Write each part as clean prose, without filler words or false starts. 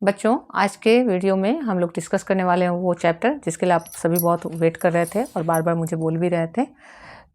बच्चों, आज के वीडियो में हम लोग डिस्कस करने वाले हैं वो चैप्टर जिसके लिए आप सभी बहुत वेट कर रहे थे और बार बार मुझे बोल भी रहे थे।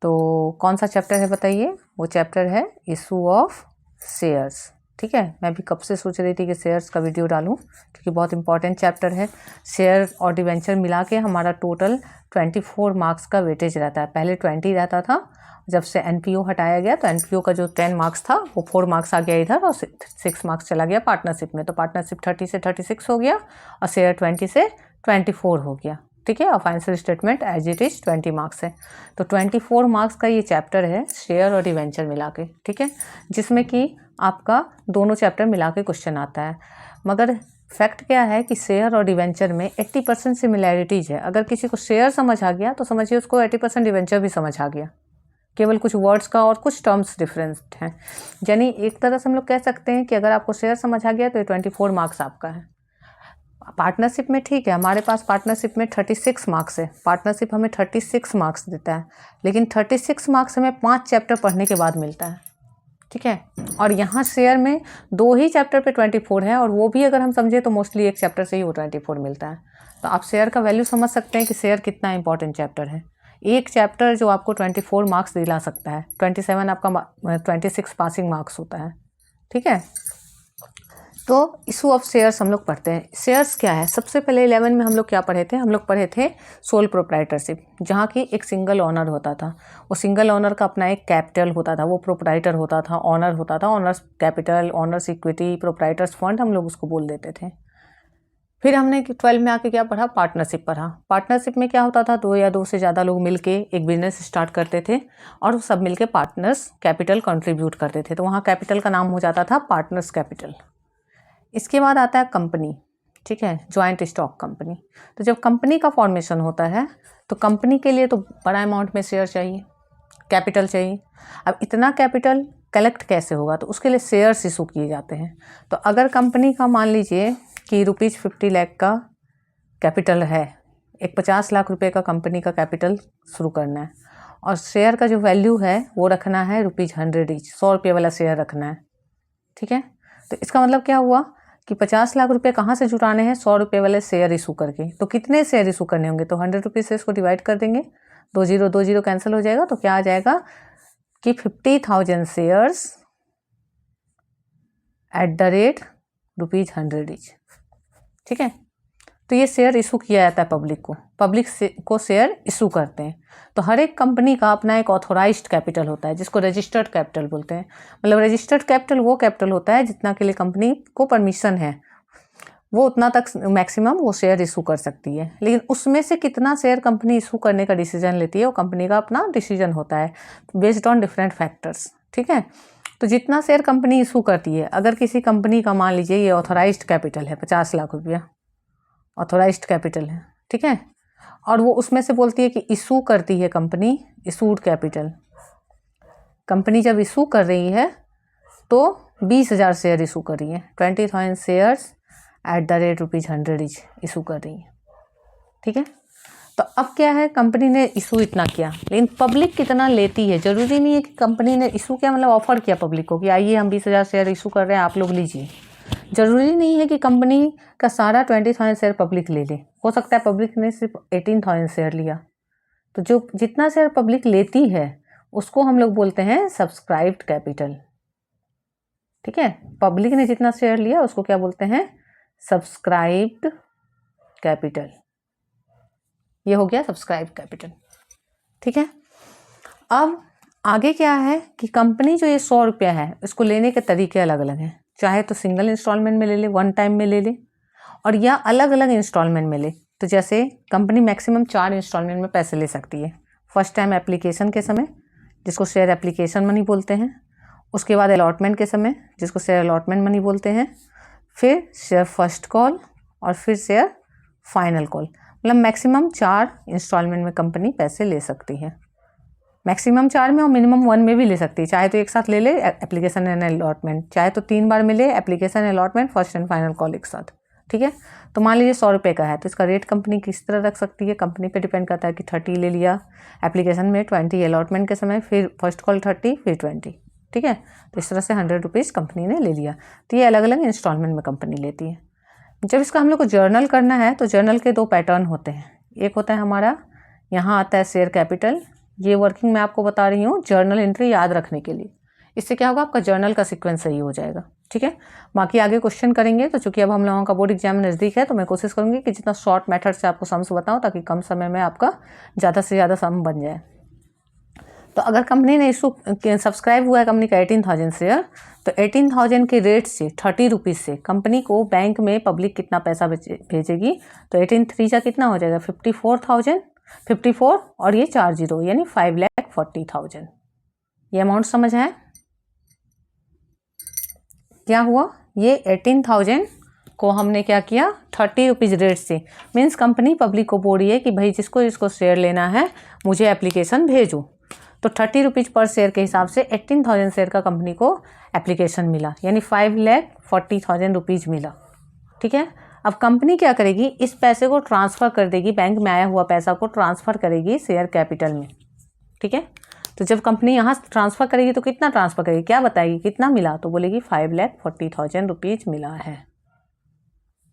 तो कौन सा चैप्टर है बताइए? वो चैप्टर है इशू ऑफ शेयर्स। ठीक है, मैं भी कब से सोच रही थी कि शेयर्स का वीडियो डालूं क्योंकि बहुत इंपॉर्टेंट चैप्टर है। शेयर और डिवेंचर मिला के हमारा टोटल 24 मार्क्स का वेटेज रहता है। पहले 20 रहता था, जब से एनपीओ हटाया गया तो एनपीओ का जो 10 मार्क्स था वो 4 मार्क्स आ गया इधर और 6 मार्क्स चला गया पार्टनरशिप में। तो पार्टनरशिप 30 से 36 हो गया और शेयर 20 से 24 हो गया। ठीक है, और financial statement as it is 20 marks है। तो 24 मार्क्स का ये चैप्टर है शेयर और डिवेंचर मिला के। ठीक है, जिसमें कि आपका दोनों चैप्टर मिला के क्वेश्चन आता है। मगर फैक्ट क्या है कि शेयर और डिवेंचर में 80% सिमिलैरिटीज है। अगर किसी को शेयर समझ आ गया तो समझिए उसको 80% डिवेंचर भी समझ आ गया, केवल कुछ वर्ड्स का और कुछ टर्म्स डिफरेंस हैं। यानी एक तरह से हम लोग कह सकते हैं कि अगर आपको शेयर समझ आ गया तो ये 24 मार्क्स आपका है। पार्टनरशिप में ठीक है, हमारे पास पार्टनरशिप में 36 मार्क्स है। पार्टनरशिप हमें 36 मार्क्स देता है, लेकिन 36 मार्क्स हमें 5 चैप्टर पढ़ने के बाद मिलता है। ठीक है, और यहाँ शेयर में 2 ही चैप्टर पे 24 है, और वो भी अगर हम समझे तो मोस्टली एक चैप्टर से ही वो 24 मिलता है। तो आप शेयर का वैल्यू समझ सकते हैं कि शेयर कितना इंपॉर्टेंट चैप्टर है। एक चैप्टर जो आपको 24 मार्क्स दिला सकता है, 27 आपका 26 पासिंग मार्क्स होता है। ठीक है, तो इशू ऑफ शेयर्स हम लोग पढ़ते हैं। शेयर्स क्या है? सबसे पहले 11 में हम लोग क्या पढ़े थे? हम लोग पढ़े थे सोल प्रोप्राइटरशिप, जहाँ की एक सिंगल ऑनर होता था। वो सिंगल ऑनर का अपना एक कैपिटल होता था, वो प्रोप्राइटर होता था, ऑनर होता था, honours capital, honours equity, proprietors fund हम लोग उसको बोल देते थे। फिर हमने 12 में आके क्या पढ़ा? पार्टनरशिप पढ़ा। पार्टनरशिप में क्या होता था? 2 या 2 से ज़्यादा लोग मिलके एक बिजनेस स्टार्ट करते थे और सब मिलके पार्टनर्स कैपिटल कंट्रीब्यूट करते थे। तो वहाँ कैपिटल का नाम हो जाता था पार्टनर्स कैपिटल। इसके बाद आता है कंपनी। ठीक है, ज्वाइंट स्टॉक कंपनी। तो जब कंपनी का फॉर्मेशन होता है तो कंपनी के लिए तो बड़ा अमाउंट में शेयर चाहिए, कैपिटल चाहिए। अब इतना कैपिटल कलेक्ट कैसे होगा? तो उसके लिए शेयर्स इशू किए जाते हैं। तो अगर कंपनी का मान लीजिए कि ₹50 लाख का कैपिटल है, एक 50 लाख रुपए का कंपनी का कैपिटल शुरू करना है और शेयर का जो वैल्यू है वो रखना है ₹100 ईच, 100 रुपये वाला शेयर रखना है। ठीक है, तो इसका मतलब क्या हुआ कि 50 लाख रुपए कहाँ से जुटाने हैं? 100 रुपये वाले शेयर इशू करके। तो कितने शेयर इशू करने होंगे? तो 100 रुपीज़ से इसको डिवाइड कर देंगे, 2 कैंसिल हो जाएगा। तो क्या आ जाएगा कि 50,000 shares at the rate ₹100 each. ठीक है, तो ये शेयर इशू किया जाता है पब्लिक को। पब्लिक को शेयर इशू करते हैं। तो हर एक कंपनी का अपना एक ऑथोराइज्ड कैपिटल होता है जिसको रजिस्टर्ड कैपिटल बोलते हैं। मतलब रजिस्टर्ड कैपिटल वो कैपिटल होता है जितना के लिए कंपनी को परमिशन है, वो उतना तक मैक्सिमम वो शेयर इशू कर सकती है। लेकिन उसमें से कितना शेयर कंपनी इशू करने का डिसीजन लेती है वो कंपनी का अपना डिसीजन होता है बेस्ड ऑन डिफरेंट फैक्टर्स। ठीक है, तो जितना शेयर कंपनी इशू करती है, अगर किसी कंपनी का मान लीजिए ये ऑथोराइज्ड कैपिटल है 50 लाख रुपया, ऑथोराइज्ड कैपिटल है। ठीक है, और वो उसमें से बोलती है कि इशू करती है कंपनी इशूड कैपिटल। कंपनी जब इशू कर रही है तो 20,000 शेयर इशू कर रही है, 20,000 shares at the rate ₹100 each issue कर रही है। ठीक है, तो अब क्या है, कंपनी ने इशू इतना किया, लेकिन पब्लिक कितना लेती है? जरूरी नहीं है कि कंपनी ने इशू किया मतलब ऑफर किया पब्लिक को कि आइए हम 20,000 शेयर इशू कर रहे हैं, आप लोग लीजिए। जरूरी नहीं है कि कंपनी का सारा 20,000 शेयर पब्लिक ले ले। हो सकता है पब्लिक ने सिर्फ 18,000 शेयर लिया। तो जो जितना शेयर पब्लिक लेती है उसको हम लोग बोलते हैं सब्सक्राइब्ड कैपिटल। ठीक है, पब्लिक ने जितना शेयर लिया उसको क्या बोलते हैं? Subscribed capital. ये हो गया सब्सक्राइब्ड कैपिटल। ठीक है, अब आगे क्या है कि कंपनी जो ये 100 रुपया है इसको लेने के तरीके अलग अलग हैं। चाहे तो सिंगल इंस्टॉलमेंट में ले ले, वन टाइम में ले ले, और या अलग अलग इंस्टॉलमेंट में ले। तो जैसे कंपनी मैक्सिमम 4 इंस्टॉलमेंट में पैसे ले सकती है। फर्स्ट टाइम एप्लीकेशन के समय, जिसको शेयर एप्लीकेशन मनी बोलते हैं। उसके बाद अलॉटमेंट के समय, जिसको शेयर अलॉटमेंट मनी बोलते हैं। फिर शेयर फर्स्ट कॉल और फिर शेयर फाइनल कॉल। मतलब मैक्सिमम 4 इंस्टॉलमेंट में कंपनी पैसे ले सकती है। मैक्सिमम 4 में और मिनिमम 1 में भी ले सकती है। चाहे तो एक साथ ले ले एप्लीकेशन एंड अलॉटमेंट, चाहे तो 3 बार मिले application allotment first and final call एक साथ। ठीक है, तो मान लीजिए 100 रुपये का है तो इसका रेट कंपनी किस तरह रख सकती है? कंपनी पे डिपेंड करता है कि 30 ले लिया एप्लीकेशन में, 20 अलॉटमेंट के समय, फिर फर्स्ट कॉल 30, फिर 20। ठीक है, तो इस तरह से 100 रुपीज़ कंपनी ने ले लिया। तो ये अलग अलग इंस्टॉलमेंट में कंपनी लेती है। जब इसका हम लोग को जर्नल करना है तो जर्नल के दो पैटर्न होते हैं। एक होता है हमारा, यहाँ आता है शेयर कैपिटल। ये वर्किंग मैं आपको बता रही हूँ जर्नल एंट्री याद रखने के लिए। इससे क्या होगा, आपका जर्नल का सीक्वेंस सही हो जाएगा। ठीक है, बाकी आगे क्वेश्चन करेंगे। तो चूंकि अब हम लोगों का बोर्ड एग्जाम नज़दीक है तो मैं कोशिश करूँगी कि जितना शॉर्ट मेथड से आपको सम्स बताऊँ ताकि कम समय में आपका ज़्यादा से ज़्यादा सम बन जाए। तो अगर कंपनी ने इशू सब्सक्राइब हुआ है कंपनी का 18,000 शेयर, तो 18,000 के रेट से 30 रुपीज़ से कंपनी को बैंक में पब्लिक कितना पैसा भेजेगी, तो 18 3 कितना हो जाएगा 54,000, 54 और ये 4 जीरो यानी 5,40,000। ये अमाउंट समझ है क्या हुआ। ये 18,000 को हमने क्या किया 30 रुपीज़ रेट से, मीन्स कंपनी पब्लिक को बोल रही है कि भाई जिसको इसको शेयर लेना है मुझे एप्लीकेशन भेजो। तो 30 रुपीज़ पर शेयर के हिसाब से 18,000 शेयर का कंपनी को एप्लीकेशन मिला, यानी 5,40,000 रुपीज़ मिला। ठीक है, अब कंपनी क्या करेगी, इस पैसे को ट्रांसफ़र कर देगी, बैंक में आया हुआ पैसा को ट्रांसफ़र करेगी शेयर कैपिटल में। ठीक है, तो जब कंपनी यहाँ ट्रांसफ़र करेगी तो कितना ट्रांसफ़र करेगी, क्या बताएगी कितना मिला, तो बोलेगी 5,40,000 रुपीज़ मिला है।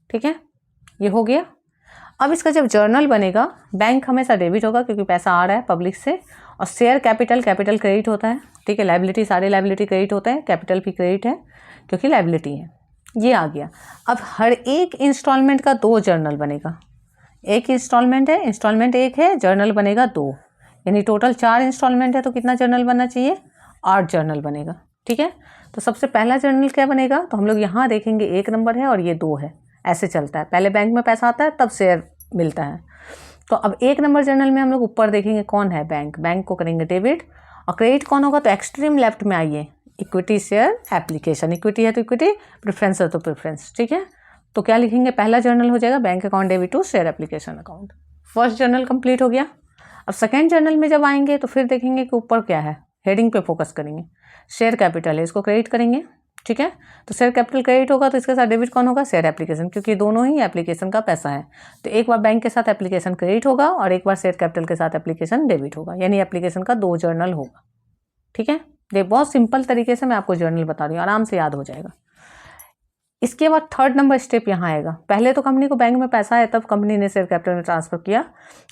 ठीक है, ये हो गया। अब इसका जब जर्नल बनेगा, बैंक हमेशा डेबिट होगा क्योंकि पैसा आ रहा है पब्लिक से, और शेयर कैपिटल क्रेडिट होता है। ठीक है, लायबिलिटी सारे लायबिलिटी क्रेडिट होते हैं, कैपिटल भी क्रेडिट है क्योंकि लायबिलिटी है। ये आ गया। अब हर एक इंस्टॉलमेंट का 2 जर्नल बनेगा। एक इंस्टॉलमेंट है, इंस्टॉलमेंट एक है, जर्नल बनेगा 2, यानी टोटल 4 इंस्टॉलमेंट है तो कितना जर्नल बनना चाहिए, 8 जर्नल बनेगा। ठीक है, तो सबसे पहला जर्नल क्या बनेगा, तो हम लोग यहाँ देखेंगे 1 नंबर है और ये 2 है, ऐसे चलता है। पहले बैंक में पैसा आता है तब शेयर मिलता है। तो अब 1 नंबर जर्नल में हम लोग ऊपर देखेंगे कौन है, बैंक, बैंक को करेंगे डेबिट, और क्रेडिट कौन होगा, तो एक्सट्रीम लेफ्ट में आइए, इक्विटी शेयर एप्लीकेशन, इक्विटी है तो इक्विटी, प्रेफरेंस है तो प्रेफरेंस। ठीक है, तो क्या लिखेंगे, पहला जर्नल हो जाएगा bank account debit to share application account. First journal complete हो गया। अब सेकेंड जर्नल में जब आएंगे तो फिर देखेंगे कि ऊपर क्या है, हेडिंग पे फोकस करेंगे, शेयर कैपिटल है, इसको क्रेडिट करेंगे। ठीक है, तो शेयर कैपिटल क्रेडिट होगा तो इसके साथ डेबिट कौन होगा, शेयर एप्लीकेशन, क्योंकि दोनों ही एप्लीकेशन का पैसा है। तो एक बार बैंक के साथ एप्लीकेशन क्रेडिट होगा और एक बार शेयर कैपिटल के साथ एप्लीकेशन डेबिट होगा, यानी एप्लीकेशन का 2 जर्नल होगा। ठीक है, ये बहुत सिंपल तरीके से मैं आपको जर्नल बता रही हूँ, आराम से याद हो जाएगा। इसके बाद 3rd नंबर स्टेप यहाँ आएगा। पहले तो कंपनी को बैंक में पैसा है तब कंपनी ने शेयर कैपिटल में ट्रांसफर किया।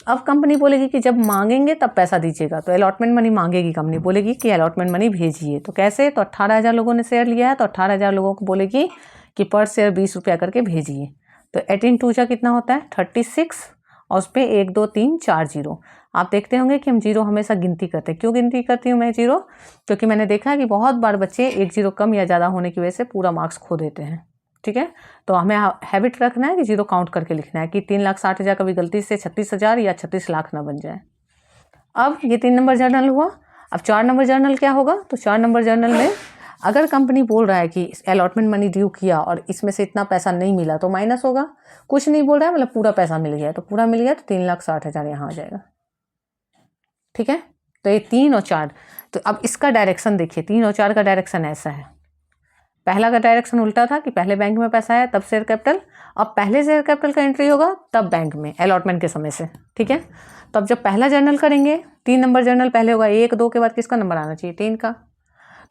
अब कंपनी बोलेगी कि जब मांगेंगे तब पैसा दीजिएगा, तो अलॉटमेंट मनी मांगेगी, कंपनी बोलेगी कि अलॉटमेंट मनी भेजिए। तो कैसे, तो 18,000 लोगों ने शेयर लिया है तो 18,000 लोगों को बोलेगी कि पर शेयर 20 रुपया करके भेजिए। तो 18 2 कितना होता है 36, और उस पर 1 2 3 4 जीरो। आप देखते होंगे कि हम जीरो हमेशा गिनती करते हैं। क्यों गिनती करती हूँ मैं जीरो, क्योंकि मैंने देखा है कि बहुत बार बच्चे 1 जीरो कम या ज़्यादा होने की वजह से पूरा मार्क्स खो देते हैं। ठीक है, तो हमें हैबिट रखना है कि जीरो काउंट करके लिखना है कि 3,60,000 कभी गलती से 36,000 या 36 लाख ना बन जाए। अब ये 3 नंबर जर्नल हुआ। अब 4 नंबर जर्नल क्या होगा, तो 4 नंबर जर्नल में अगर कंपनी बोल रहा है कि अलॉटमेंट मनी ड्यू किया और इसमें से इतना पैसा नहीं मिला तो माइनस होगा। कुछ नहीं बोल रहा है, मतलब पूरा पैसा मिल गया, तो पूरा मिल गया तो 3,60,000 यहाँ आ जाएगा। ठीक है, तो ये 3 और 4। तो अब इसका डायरेक्शन देखिए, 3 और 4 का डायरेक्शन ऐसा है। पहला का डायरेक्शन उल्टा था कि पहले बैंक में पैसा है तब शेयर कैपिटल, अब पहले शेयर कैपिटल का एंट्री होगा तब बैंक में अलॉटमेंट के समय से। ठीक है, तो अब जब पहला जर्नल करेंगे, 3 नंबर जर्नल पहले होगा, 1 2 के बाद किसका नंबर आना चाहिए, 3 का।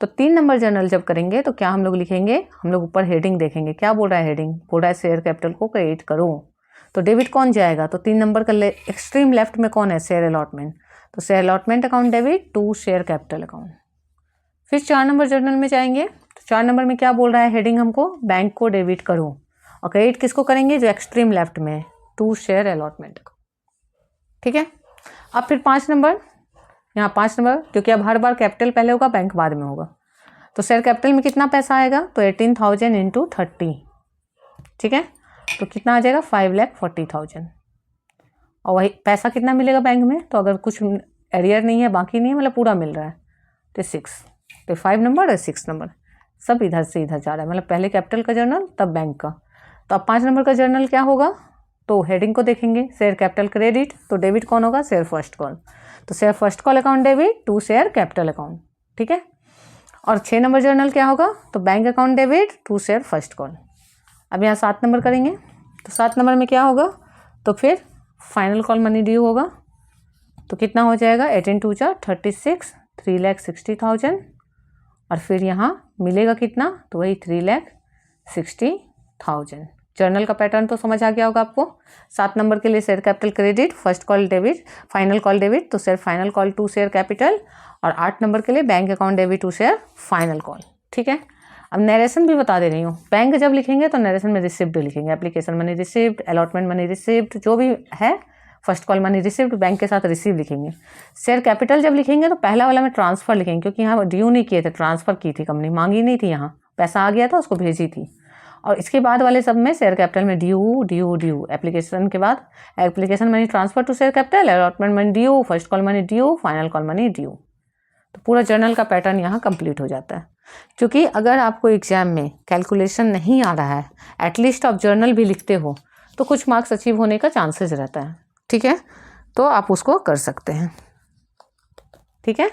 तो 3 नंबर जर्नल जब करेंगे तो क्या हम लोग लिखेंगे, हम लोग ऊपर हेडिंग देखेंगे, क्या बोल रहा है हेडिंग, बोल रहा है शेयर कैपिटल को क्रेडिट करो। तो डेबिट कौन जाएगा, तो 3 नंबर का एक्सट्रीम लेफ्ट में कौन है, शेयर अलॉटमेंट, तो share allotment account debit to share capital account. फिर 4 नंबर जर्नल में जाएंगे, तो 4 नंबर में क्या बोल रहा है हेडिंग, हमको बैंक को डेबिट करो, और क्रेडिट किसको करेंगे, जो एक्सट्रीम लेफ्ट में, टू शेयर अलॉटमेंट। ठीक है, अब फिर 5 नंबर, यहाँ 5 नंबर, क्योंकि अब हर बार कैपिटल पहले होगा बैंक बाद में होगा, तो शेयर कैपिटल में कितना पैसा आएगा, तो 18,000 इंटू 30। ठीक है, तो कितना आ जाएगा 5,40,000। और वही पैसा कितना मिलेगा बैंक में, तो अगर कुछ एरियर नहीं है, बाकी नहीं है, मतलब पूरा मिल रहा है, तो 6। तो 5 नंबर और 6 नंबर सब इधर से इधर जा रहा है, मतलब पहले कैपिटल का जर्नल तब बैंक का। तो अब 5 नंबर का जर्नल क्या होगा, तो हेडिंग को देखेंगे, शेयर कैपिटल क्रेडिट, तो डेबिट कौन होगा, शेयर फर्स्ट कॉल, तो share first call account debit to share capital account. ठीक है, और 6 नंबर जर्नल क्या होगा, तो bank account debit to share first call. अब यहाँ 7 नंबर करेंगे, तो 7 नंबर में क्या होगा, तो फिर फाइनल कॉल मनी ड्यू होगा, तो कितना हो जाएगा 18 2 36, 3,60,000, और फिर यहाँ मिलेगा कितना, तो वही 3,60,000। जर्नल का पैटर्न तो समझ आ गया होगा आपको। 7 नंबर के लिए share capital credit, first call debit, final call debit तो share final call to share capital, और 8 नंबर के लिए bank account debit to share final call. ठीक है, अब नरेशन भी बता दे रही हूँ। बैंक जब लिखेंगे तो नरेशन में रिसिप्ट लिखेंगे, application money receipt, allotment money receipt, जो भी है, first call money receipt, bank के साथ रिसीव लिखेंगे। शेयर कैपिटल जब लिखेंगे तो पहला वाला में ट्रांसफर लिखेंगे, क्योंकि यहाँ ड्यू नहीं किए थे, ट्रांसफर की थी कंपनी, मांगी नहीं थी, यहाँ पैसा आ गया था उसको भेजी थी। और इसके बाद वाले सब में शेयर कैपिटल में ड्यू ड्यू ड्यू, एप्लीकेशन के बाद application money transfer to share capital, allotment money due, first call money due, final call money due. तो पूरा जर्नल का पैटर्न यहाँ कंप्लीट हो जाता है। क्योंकि अगर आपको एग्जाम में कैलकुलेशन नहीं आ रहा है, एटलीस्ट आप जर्नल भी लिखते हो तो कुछ मार्क्स अचीव होने का चांसेस रहता है। ठीक है, तो आप उसको कर सकते हैं। ठीक है,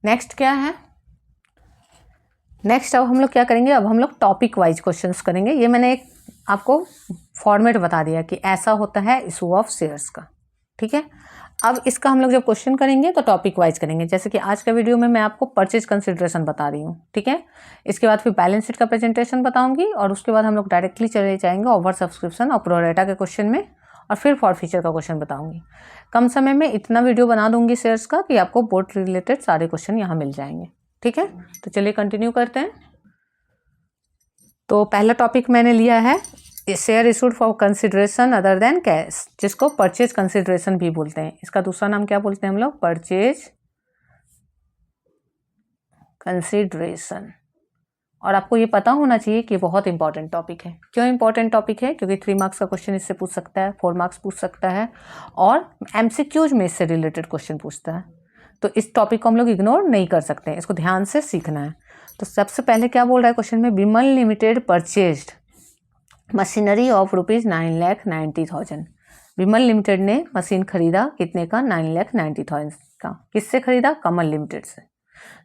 नेक्स्ट क्या है? नेक्स्ट अब हम लोग क्या करेंगे, अब हम लोग टॉपिक वाइज क्वेश्चंस करेंगे। ये मैंने एक आपको फॉर्मेट बता दिया कि ऐसा होता है इशू ऑफ शेयर्स का। ठीक है, अब इसका हम लोग जब क्वेश्चन करेंगे तो टॉपिक वाइज करेंगे। जैसे कि आज का वीडियो में मैं आपको परचेज कंसिडरेशन बता रही हूँ। ठीक है, इसके बाद फिर बैलेंस शीट का प्रेजेंटेशन बताऊंगी, और उसके बाद हम लोग डायरेक्टली चले जाएंगे ओवर सब्सक्रिप्शन और प्रो रेटा के क्वेश्चन में, और फिर फॉर फीचर का क्वेश्चन बताऊंगी। कम समय में इतना वीडियो बना दूंगी शेयर्स का कि आपको बोर्ड रिलेटेड सारे क्वेश्चन यहाँ मिल जाएंगे। ठीक है, तो चलिए कंटिन्यू करते हैं। तो पहला टॉपिक मैंने लिया है share issued for consideration other than cash, जिसको परचेज कंसिडरेशन भी बोलते हैं। इसका दूसरा नाम क्या बोलते हैं हम लोग? Purchase consideration. और आपको ये पता होना चाहिए कि बहुत इंपॉर्टेंट टॉपिक है। क्यों इंपॉर्टेंट टॉपिक है? क्योंकि 3 मार्क्स का क्वेश्चन इससे पूछ सकता है, 4 मार्क्स पूछ सकता है, और MCQs में इससे रिलेटेड क्वेश्चन पूछता है। तो इस टॉपिक को हम लोग इग्नोर नहीं कर सकते हैं, इसको ध्यान से सीखना है। तो सबसे पहले क्या बोल रहा है क्वेश्चन में? Vimal limited purchased machinery of ₹9,90,000। Vimal limited ने मशीन खरीदा कितने का? 9,90,000 का। किससे खरीदा? कमल लिमिटेड से।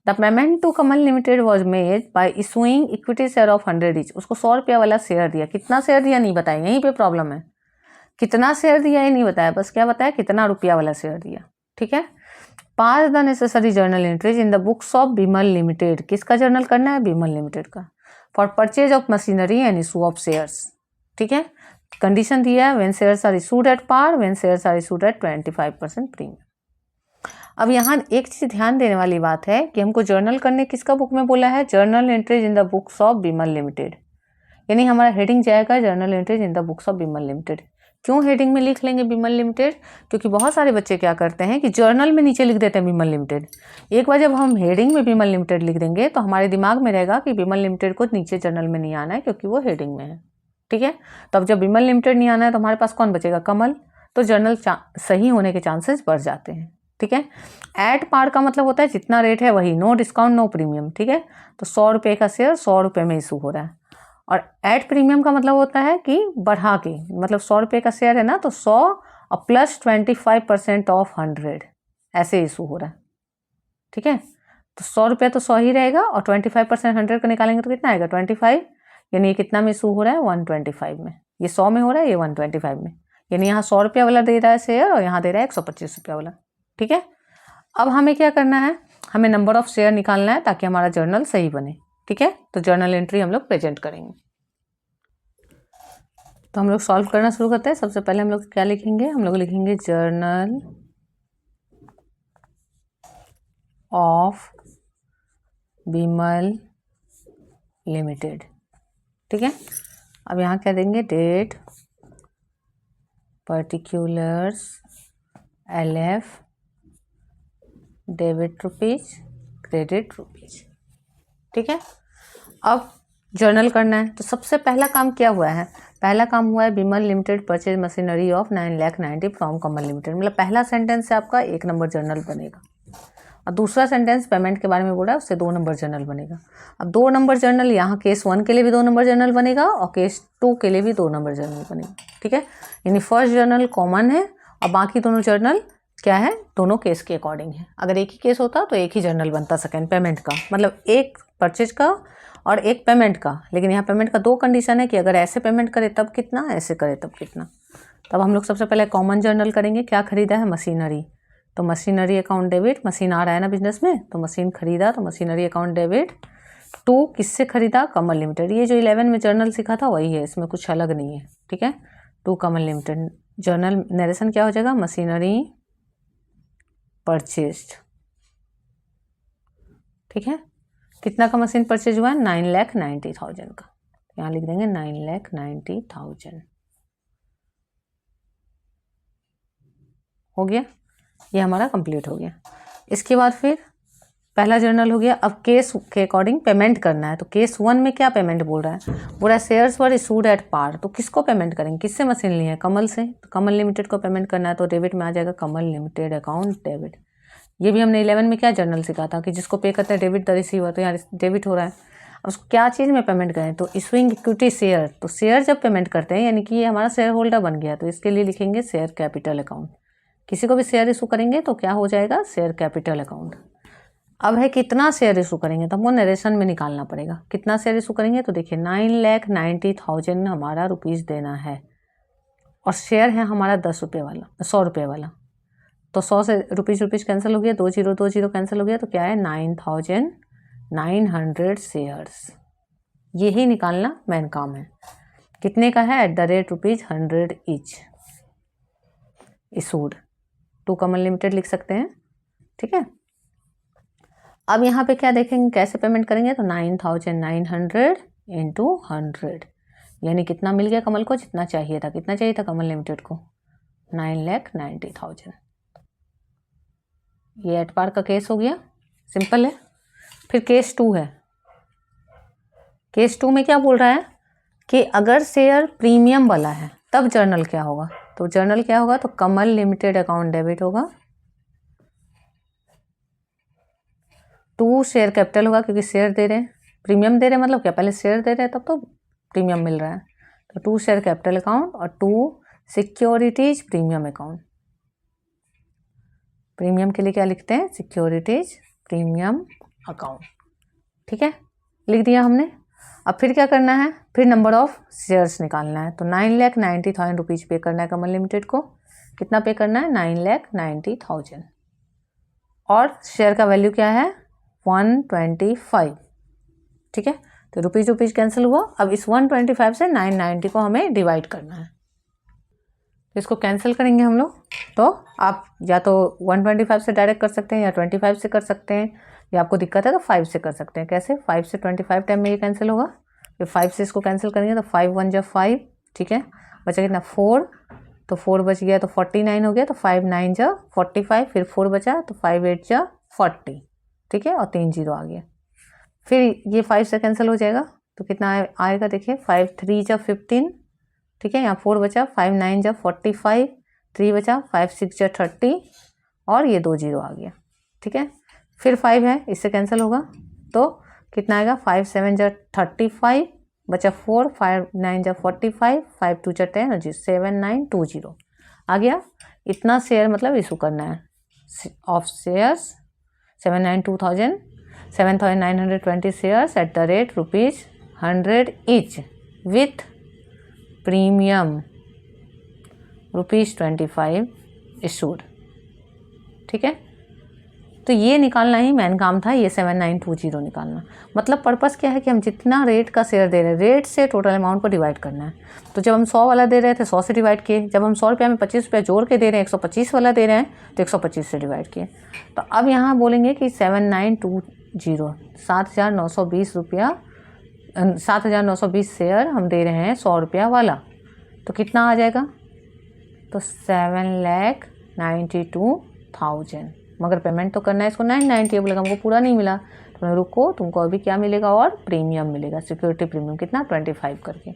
The payment to Kamal limited was made by issuing equity share of 100 each. उसको 100 रुपया वाला शेयर दिया। कितना शेयर दिया नहीं बताया, यहीं पे प्रॉब्लम है। कितना शेयर दिया ये नहीं बताया, बस क्या बताया? कितना रुपया वाला शेयर दिया। ठीक है, pass the necessary journal entries in the books of Vimal limited. किसका जर्नल करना है? विमल लिमिटेड का। For purchase of machinery and issue of shares. ठीक है, कंडीशन दिया है when shares are issued at par, when shares are issued at 25% premium. अब यहाँ एक चीज ध्यान देने वाली बात है कि हमको जर्नल करने किसका बुक में बोला है? Journal entries in the books of Vimal limited. यानी हमारा हेडिंग जाएगा journal entries in the books of Vimal limited. क्यों हेडिंग में लिख लेंगे विमल लिमिटेड? क्योंकि बहुत सारे बच्चे क्या करते हैं कि जर्नल में नीचे लिख देते हैं विमल लिमिटेड। एक बार जब हम हेडिंग में विमल लिमिटेड लिख देंगे तो हमारे दिमाग में रहेगा कि विमल लिमिटेड को नीचे जर्नल में नहीं आना है, क्योंकि वो हेडिंग में है। ठीक है, तो अब जब विमल लिमिटेड नहीं आना है तो हमारे पास कौन बचेगा? कमल। तो जर्नल सही होने के चांसेस बढ़ जाते हैं। ठीक है, एट पार का मतलब होता है जितना रेट है वही, नो डिस्काउंट नो प्रीमियम। ठीक है, तो 100 रुपये का शेयर 100 रुपये में इशू हो रहा है। और एट प्रीमियम का मतलब होता है कि बढ़ा के, मतलब 100 रुपये का शेयर है ना, तो 100 और प्लस 25% ऑफ 100 ऐसे इशू हो रहा है। ठीक है, तो 100 रुपये तो 100 ही रहेगा, और 25% 100 का निकालेंगे तो कितना आएगा? 25। यानी ये कितना में इशू हो रहा है? 125 में। ये 100 में हो रहा है, ये 125 में। यानी यहाँ 100 रुपया वाला दे रहा है शेयर, और यहाँ दे रहा है 125 रुपया वाला। ठीक है, अब हमें क्या करना है? हमें नंबर ऑफ शेयर निकालना है ताकि हमारा जर्नल सही बने। ठीक है, तो जर्नल एंट्री हम लोग प्रेजेंट करेंगे। तो हम लोग सॉल्व करना शुरू करते हैं। सबसे पहले हम लोग क्या लिखेंगे? हम लोग लिखेंगे जर्नल ऑफ विमल लिमिटेड। ठीक है, अब यहाँ क्या देंगे? Date, particulars, LF, debit rupees, credit rupees. ठीक है, अब जर्नल करना है। तो सबसे पहला काम क्या हुआ है? पहला काम हुआ है Vimal limited purchase machinery of 9,90,000 from Kamal limited. मतलब पहला सेंटेंस से आपका 1 नंबर जर्नल बनेगा, और दूसरा सेंटेंस पेमेंट के बारे में बोला है, उससे 2 नंबर जर्नल बनेगा। अब 2 नंबर जर्नल यहाँ केस 1 के लिए भी 2 नंबर जर्नल बनेगा, और केस 2 के लिए भी 2 नंबर जर्नल बनेगा। ठीक है, यानी फर्स्ट जर्नल कॉमन है, और बाकी दोनों जर्नल क्या है? दोनों केस के अकॉर्डिंग है। अगर एक ही केस होता तो एक ही जर्नल बनता सेकेंड पेमेंट का, मतलब एक परचेज का और एक पेमेंट का। लेकिन यहाँ पेमेंट का 2 कंडीशन है कि अगर ऐसे पेमेंट करे तब कितना, ऐसे करे तब कितना। तब हम लोग सबसे पहले कॉमन जर्नल करेंगे। क्या खरीदा है? मशीनरी। तो मशीनरी अकाउंट डेबिट, मशीन आ रहा है ना बिजनेस में, तो मशीन खरीदा तो मशीनरी अकाउंट डेबिट टू किससे खरीदा, कमल लिमिटेड। ये जो 11 में जर्नल सीखा था वही है, इसमें कुछ अलग नहीं है, ठीक है। To Kamal limited, journal narration क्या हो जाएगा, मशीनरी परचेज्ड, ठीक है। कितना का मशीन परचेज हुआ है, 9,90,000 का, यहाँ लिख देंगे 9,90,000 हो गया। ये हमारा कंप्लीट हो गया। इसके बाद फिर पहला जर्नल हो गया। अब केस के अकॉर्डिंग पेमेंट करना है। तो केस 1 में क्या पेमेंट बोल रहा है shares were issued at par. तो किसको पेमेंट करेंगे, किससे मशीन ली है, कमल से। तो कमल लिमिटेड को पेमेंट करना है, तो डेबिट में आ जाएगा कमल लिमिटेड अकाउंट डेबिट। ये भी हमने 11 में क्या जर्नल सीखा था कि जिसको पे करते हैं डेबिट द रिसीवर, तो यहाँ डेबिट हो रहा है। अब उसको क्या चीज़ में पेमेंट करें, तो इशूइंग इक्विटी शेयर। तो शेयर जब पेमेंट करते हैं यानी कि ये हमारा शेयर होल्डर बन गया, तो इसके लिए लिखेंगे शेयर कैपिटल अकाउंट। किसी को भी शेयर इशू करेंगे तो क्या हो जाएगा, शेयर कैपिटल अकाउंट। अब है कितना शेयर इशू करेंगे, तो हमको नरेशन में निकालना पड़ेगा। कितना शेयर इशू करेंगे, तो देखिए 9,90,000 हमारा रुपीज़ देना है, और शेयर है हमारा 10 रुपये वाला, 100 रुपये वाला। तो 100 से रुपीज़ कैंसिल हो गया, 20 कैंसिल हो गया, तो क्या है 9,900 शेयर्स। यही निकालना मेन काम है। कितने का है, @100 each issued. To Kamal limited लिख सकते हैं, ठीक है। अब यहाँ पे क्या देखेंगे, कैसे पेमेंट करेंगे, तो 9,900 इंटू 100, यानी कितना मिल गया कमल को, जितना चाहिए था। कितना चाहिए था कमल लिमिटेड को, 9,90,000। ये एट पार का केस हो गया, सिंपल है। फिर केस 2 है। केस 2 में क्या बोल रहा है कि अगर शेयर प्रीमियम वाला है तब जर्नल क्या होगा, तो जर्नल क्या होगा, तो कमल लिमिटेड अकाउंट डेबिट होगा, 2 शेयर कैपिटल होगा, क्योंकि शेयर दे रहे हैं, प्रीमियम दे रहे हैं मतलब क्या, पहले शेयर दे रहे हैं तब तो प्रीमियम मिल रहा है। तो 2 शेयर कैपिटल अकाउंट और 2 सिक्योरिटीज प्रीमियम अकाउंट। प्रीमियम के लिए क्या लिखते हैं, सिक्योरिटीज प्रीमियम अकाउंट, ठीक है, लिख दिया हमने। अब फिर क्या करना है, फिर नंबर ऑफ शेयर्स निकालना है। तो 9,90,000 रुपीज़ पे करना है कमल लिमिटेड को। कितना पे करना है, 9,90,000, और शेयर का वैल्यू क्या है, 125, ठीक है। तो रुपीज़ कैंसिल हुआ। अब इस 125 से 990 को हमें डिवाइड करना है। इसको कैंसिल करेंगे हम लोग, तो आप या तो 125 से डायरेक्ट कर सकते हैं, या 25 से कर सकते हैं, या आपको दिक्कत है तो 5 से कर सकते हैं। कैसे, 5 से 25 टाइम में ये कैंसिल होगा, फिर 5 से इसको कैंसिल करेंगे तो 5 1 जा 5, ठीक है, बचा कितना 4, तो 4 बच गया तो 49 हो गया, तो 5 9 जा 45, फिर 4 बचा तो 5 8 जा 40, ठीक है, और 3 0 आ गया। फिर ये 5 से कैंसिल हो जाएगा, तो कितना आएगा, देखिए 5 3 जा 15, ठीक है, यहाँ 4 बचा, 5 9 जा 45, 3 बचा, 5 6 जा 30, और ये 2 0 आ गया, ठीक है। फिर 5 है, इससे कैंसिल होगा, तो कितना आएगा, 5 7 जा 35, बचा 4, 5 9 जा 45, 5 2 जा 10, और 7 9 2 0 आ गया। इतना शेयर मतलब इशू करना है of shares 7,920 shares at the rate ₹100 each with premium ₹25 issued, ठीक है। तो ये निकालना ही मेन काम था, ये 7,920 निकालना। मतलब पर्पस क्या है कि हम जितना रेट का शेयर दे रहे हैं, रेट से टोटल अमाउंट को डिवाइड करना है। तो जब हम 100 वाला दे रहे थे 100 से डिवाइड किए, जब हम 100 रुपये में 25 रुपये जोड़ के दे रहे हैं, 125 वाला दे रहे हैं तो 125 से डिवाइड किए। तो अब यहाँ बोलेंगे कि 7,920 7,920 रुपया 7,920 शेयर हम दे रहे हैं 100 रुपया वाला, तो कितना आ जाएगा, तो 7,92,000। मगर पेमेंट तो करना है इसको 990, बोलेगा हमको पूरा नहीं मिला, तो रुको, तुमको अभी क्या मिलेगा, और प्रीमियम मिलेगा, सिक्योरिटी प्रीमियम कितना 25 करके।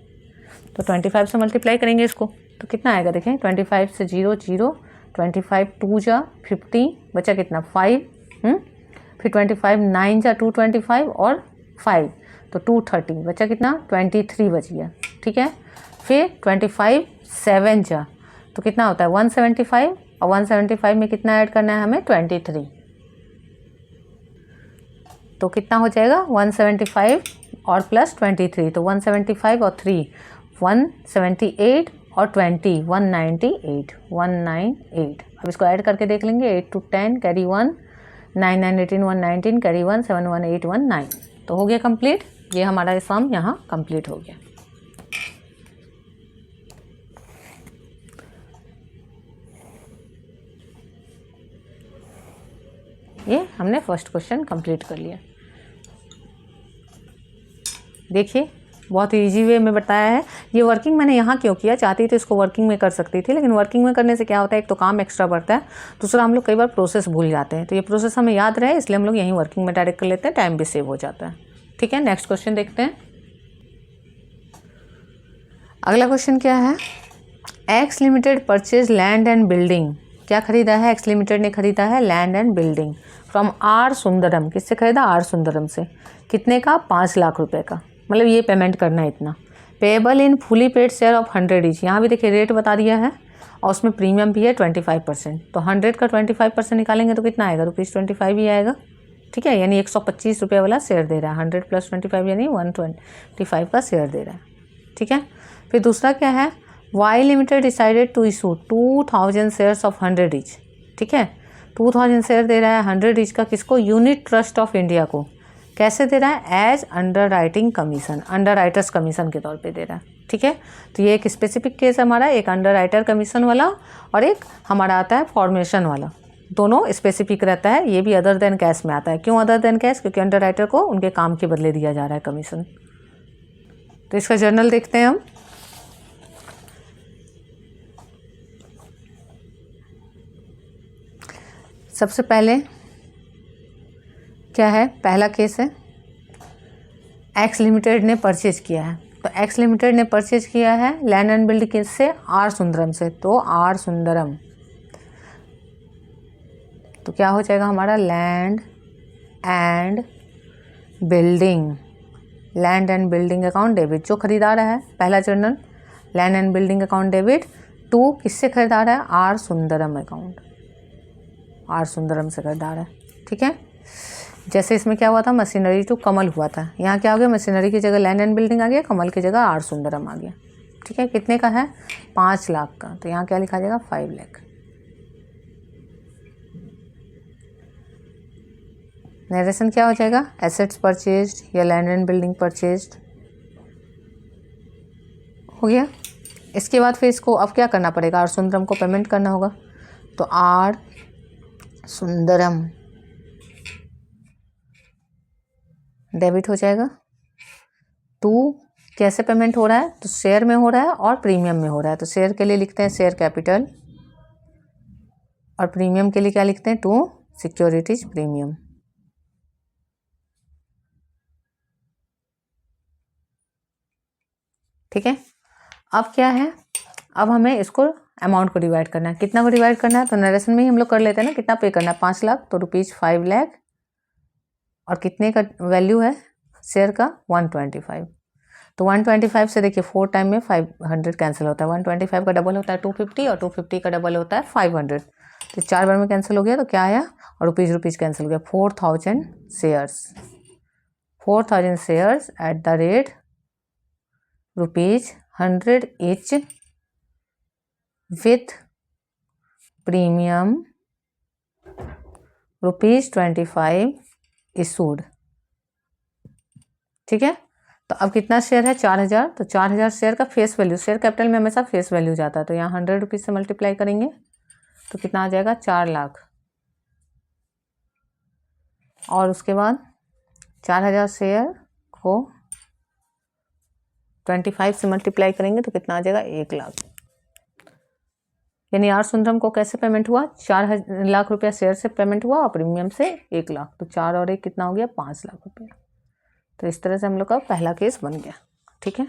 तो 25 से मल्टीप्लाई करेंगे इसको, तो कितना आएगा, देखें 25 से 0 0, 25 2 जा 50, बचा कितना 5, फिर 25 9 जा 225 और 5, तो 230, बचा कितना 23 बच गया, ठीक है। फिर 25 7 जा, तो कितना होता है 175, और 175 में कितना ऐड करना है हमें 23, तो कितना हो जाएगा 175 और प्लस 23, तो 175 और 3 178 और 20 198 198 अब इसको ऐड करके देख लेंगे, 8 to 10 कैरी 1, 9 9 18 1 19 कैरी 1 7 1 8 1 9। तो हो गया कंप्लीट, ये हमारा सम यहाँ कंप्लीट हो गया। ये हमने फर्स्ट क्वेश्चन कंप्लीट कर लिया। देखिए बहुत इजी वे में बताया है। ये वर्किंग मैंने यहाँ क्यों किया, चाहती तो इसको वर्किंग में कर सकती थी, लेकिन वर्किंग में करने से क्या होता है, एक तो काम एक्स्ट्रा बढ़ता है, दूसरा हम लोग कई बार प्रोसेस भूल जाते हैं। तो ये प्रोसेस हमें याद रहे इसलिए हम लोग यहीं वर्किंग में डायरेक्ट कर लेते हैं, टाइम भी सेव हो जाता है। ठीक है, नेक्स्ट क्वेश्चन देखते हैं। अगला क्वेश्चन क्या है, X limited purchase land and building. क्या खरीदा है, एक्स लिमिटेड ने खरीदा है land and building from R Sundaram. किससे खरीदा, आर सुंदरम से। कितने का, 5 लाख रुपए का, मतलब ये पेमेंट करना है इतना। Payable in fully paid share of 100 each. यहाँ भी देखिए रेट बता दिया है और उसमें प्रीमियम भी है 25%। तो 100 का 25% निकालेंगे तो कितना आएगा, ₹25 ही आएगा। ठीक है, यानी 125 रुपये वाला शेयर दे रहा है। 100 + 25 यानी 125 का शेयर दे रहा है। ठीक है, फिर दूसरा क्या है, Y limited decided to issue 2000 shares of 100 each. ठीक है, 2000 शेयर दे रहा है 100 ईच का, किसको, यूनिट ट्रस्ट ऑफ इंडिया को। कैसे दे रहा है, as underwriting commission, underwriters commission के तौर पे दे रहा है। ठीक है, तो ये एक स्पेसिफिक केस है हमारा, एक अंडर राइटर कमीशन वाला और एक हमारा आता है फॉर्मेशन वाला। दोनों स्पेसिफिक रहता है, ये भी अदर देन कैश में आता है। क्यों अदर देन कैश, क्योंकि अंडर राइटर को उनके काम के बदले दिया जा रहा है कमीशन। तो इसका जर्नल देखते हैं हम। सबसे पहले क्या है, पहला केस है, एक्स लिमिटेड ने परचेज किया है। तो एक्स लिमिटेड ने परचेज किया है लैंड एंड बिल्डिंग किससे, आर सुंदरम से। तो आर सुंदरम, तो क्या हो जाएगा हमारा, land and building, land and building account debit. जो खरीदार है पहला journal, land and building account debit to किससे खरीदार है, R Sundaram account, R Sundaram से खरीदार है। ठीक है, जैसे इसमें क्या हुआ था, मशीनरी टू कमल हुआ था, यहाँ क्या हो गया, मशीनरी की जगह लैंड एंड बिल्डिंग आ गया, कमल की जगह आर सुंदरम आ गया। ठीक है, कितने का है, 5 लाख का। तो यहाँ क्या लिखा जाएगा, 5 लाख। नरेशन क्या हो जाएगा, एसेट्स परचेज्ड या लैंड एंड बिल्डिंग परचेज्ड हो गया। इसके बाद फिर इसको अब क्या करना पड़ेगा, आर सुंदरम को पेमेंट करना होगा। तो आर सुंदरम डेबिट हो जाएगा। टू कैसे पेमेंट हो रहा है, तो शेयर में हो रहा है और प्रीमियम में हो रहा है। तो शेयर के लिए लिखते हैं शेयर कैपिटल और प्रीमियम के लिए क्या लिखते हैं, टू सिक्योरिटीज प्रीमियम। ठीक है, अब क्या है, अब हमें इसको अमाउंट को डिवाइड करना है। कितना को डिवाइड करना है, तो नरेशन में ही हम लोग कर लेते हैं ना, कितना पे करना है, 5 लाख। तो ₹5 लाख और कितने का वैल्यू है शेयर का, 125। तो 125 से देखिए 4 टाइम में 500 कैंसिल होता है। 125 का डबल होता है 250 और 250 का डबल होता है 500। तो 4 बार में कैंसिल हो गया, तो क्या आया, और रुपीज़ कैंसिल हो गया। 4000 shares, 4000 shares at the rate ₹100 each with premium ₹25 issued. ठीक है, तो अब कितना शेयर है, 4000। तो 4000 शेयर का फेस वैल्यू, शेयर कैपिटल में हमेशा फेस वैल्यू जाता है, तो यहाँ ₹100 से मल्टीप्लाई करेंगे तो कितना आ जाएगा, 4 लाख। और उसके बाद 4000 शेयर को 25 से मल्टीप्लाई करेंगे तो कितना आ जाएगा, 1 लाख। यानी आर सुंदरम को कैसे पेमेंट हुआ, 4 लाख रुपया शेयर से पेमेंट हुआ और प्रीमियम से 1 लाख। तो 4 और 1 कितना हो गया, 5 लाख रुपया। तो इस तरह से हम लोग का पहला केस बन गया। ठीक है,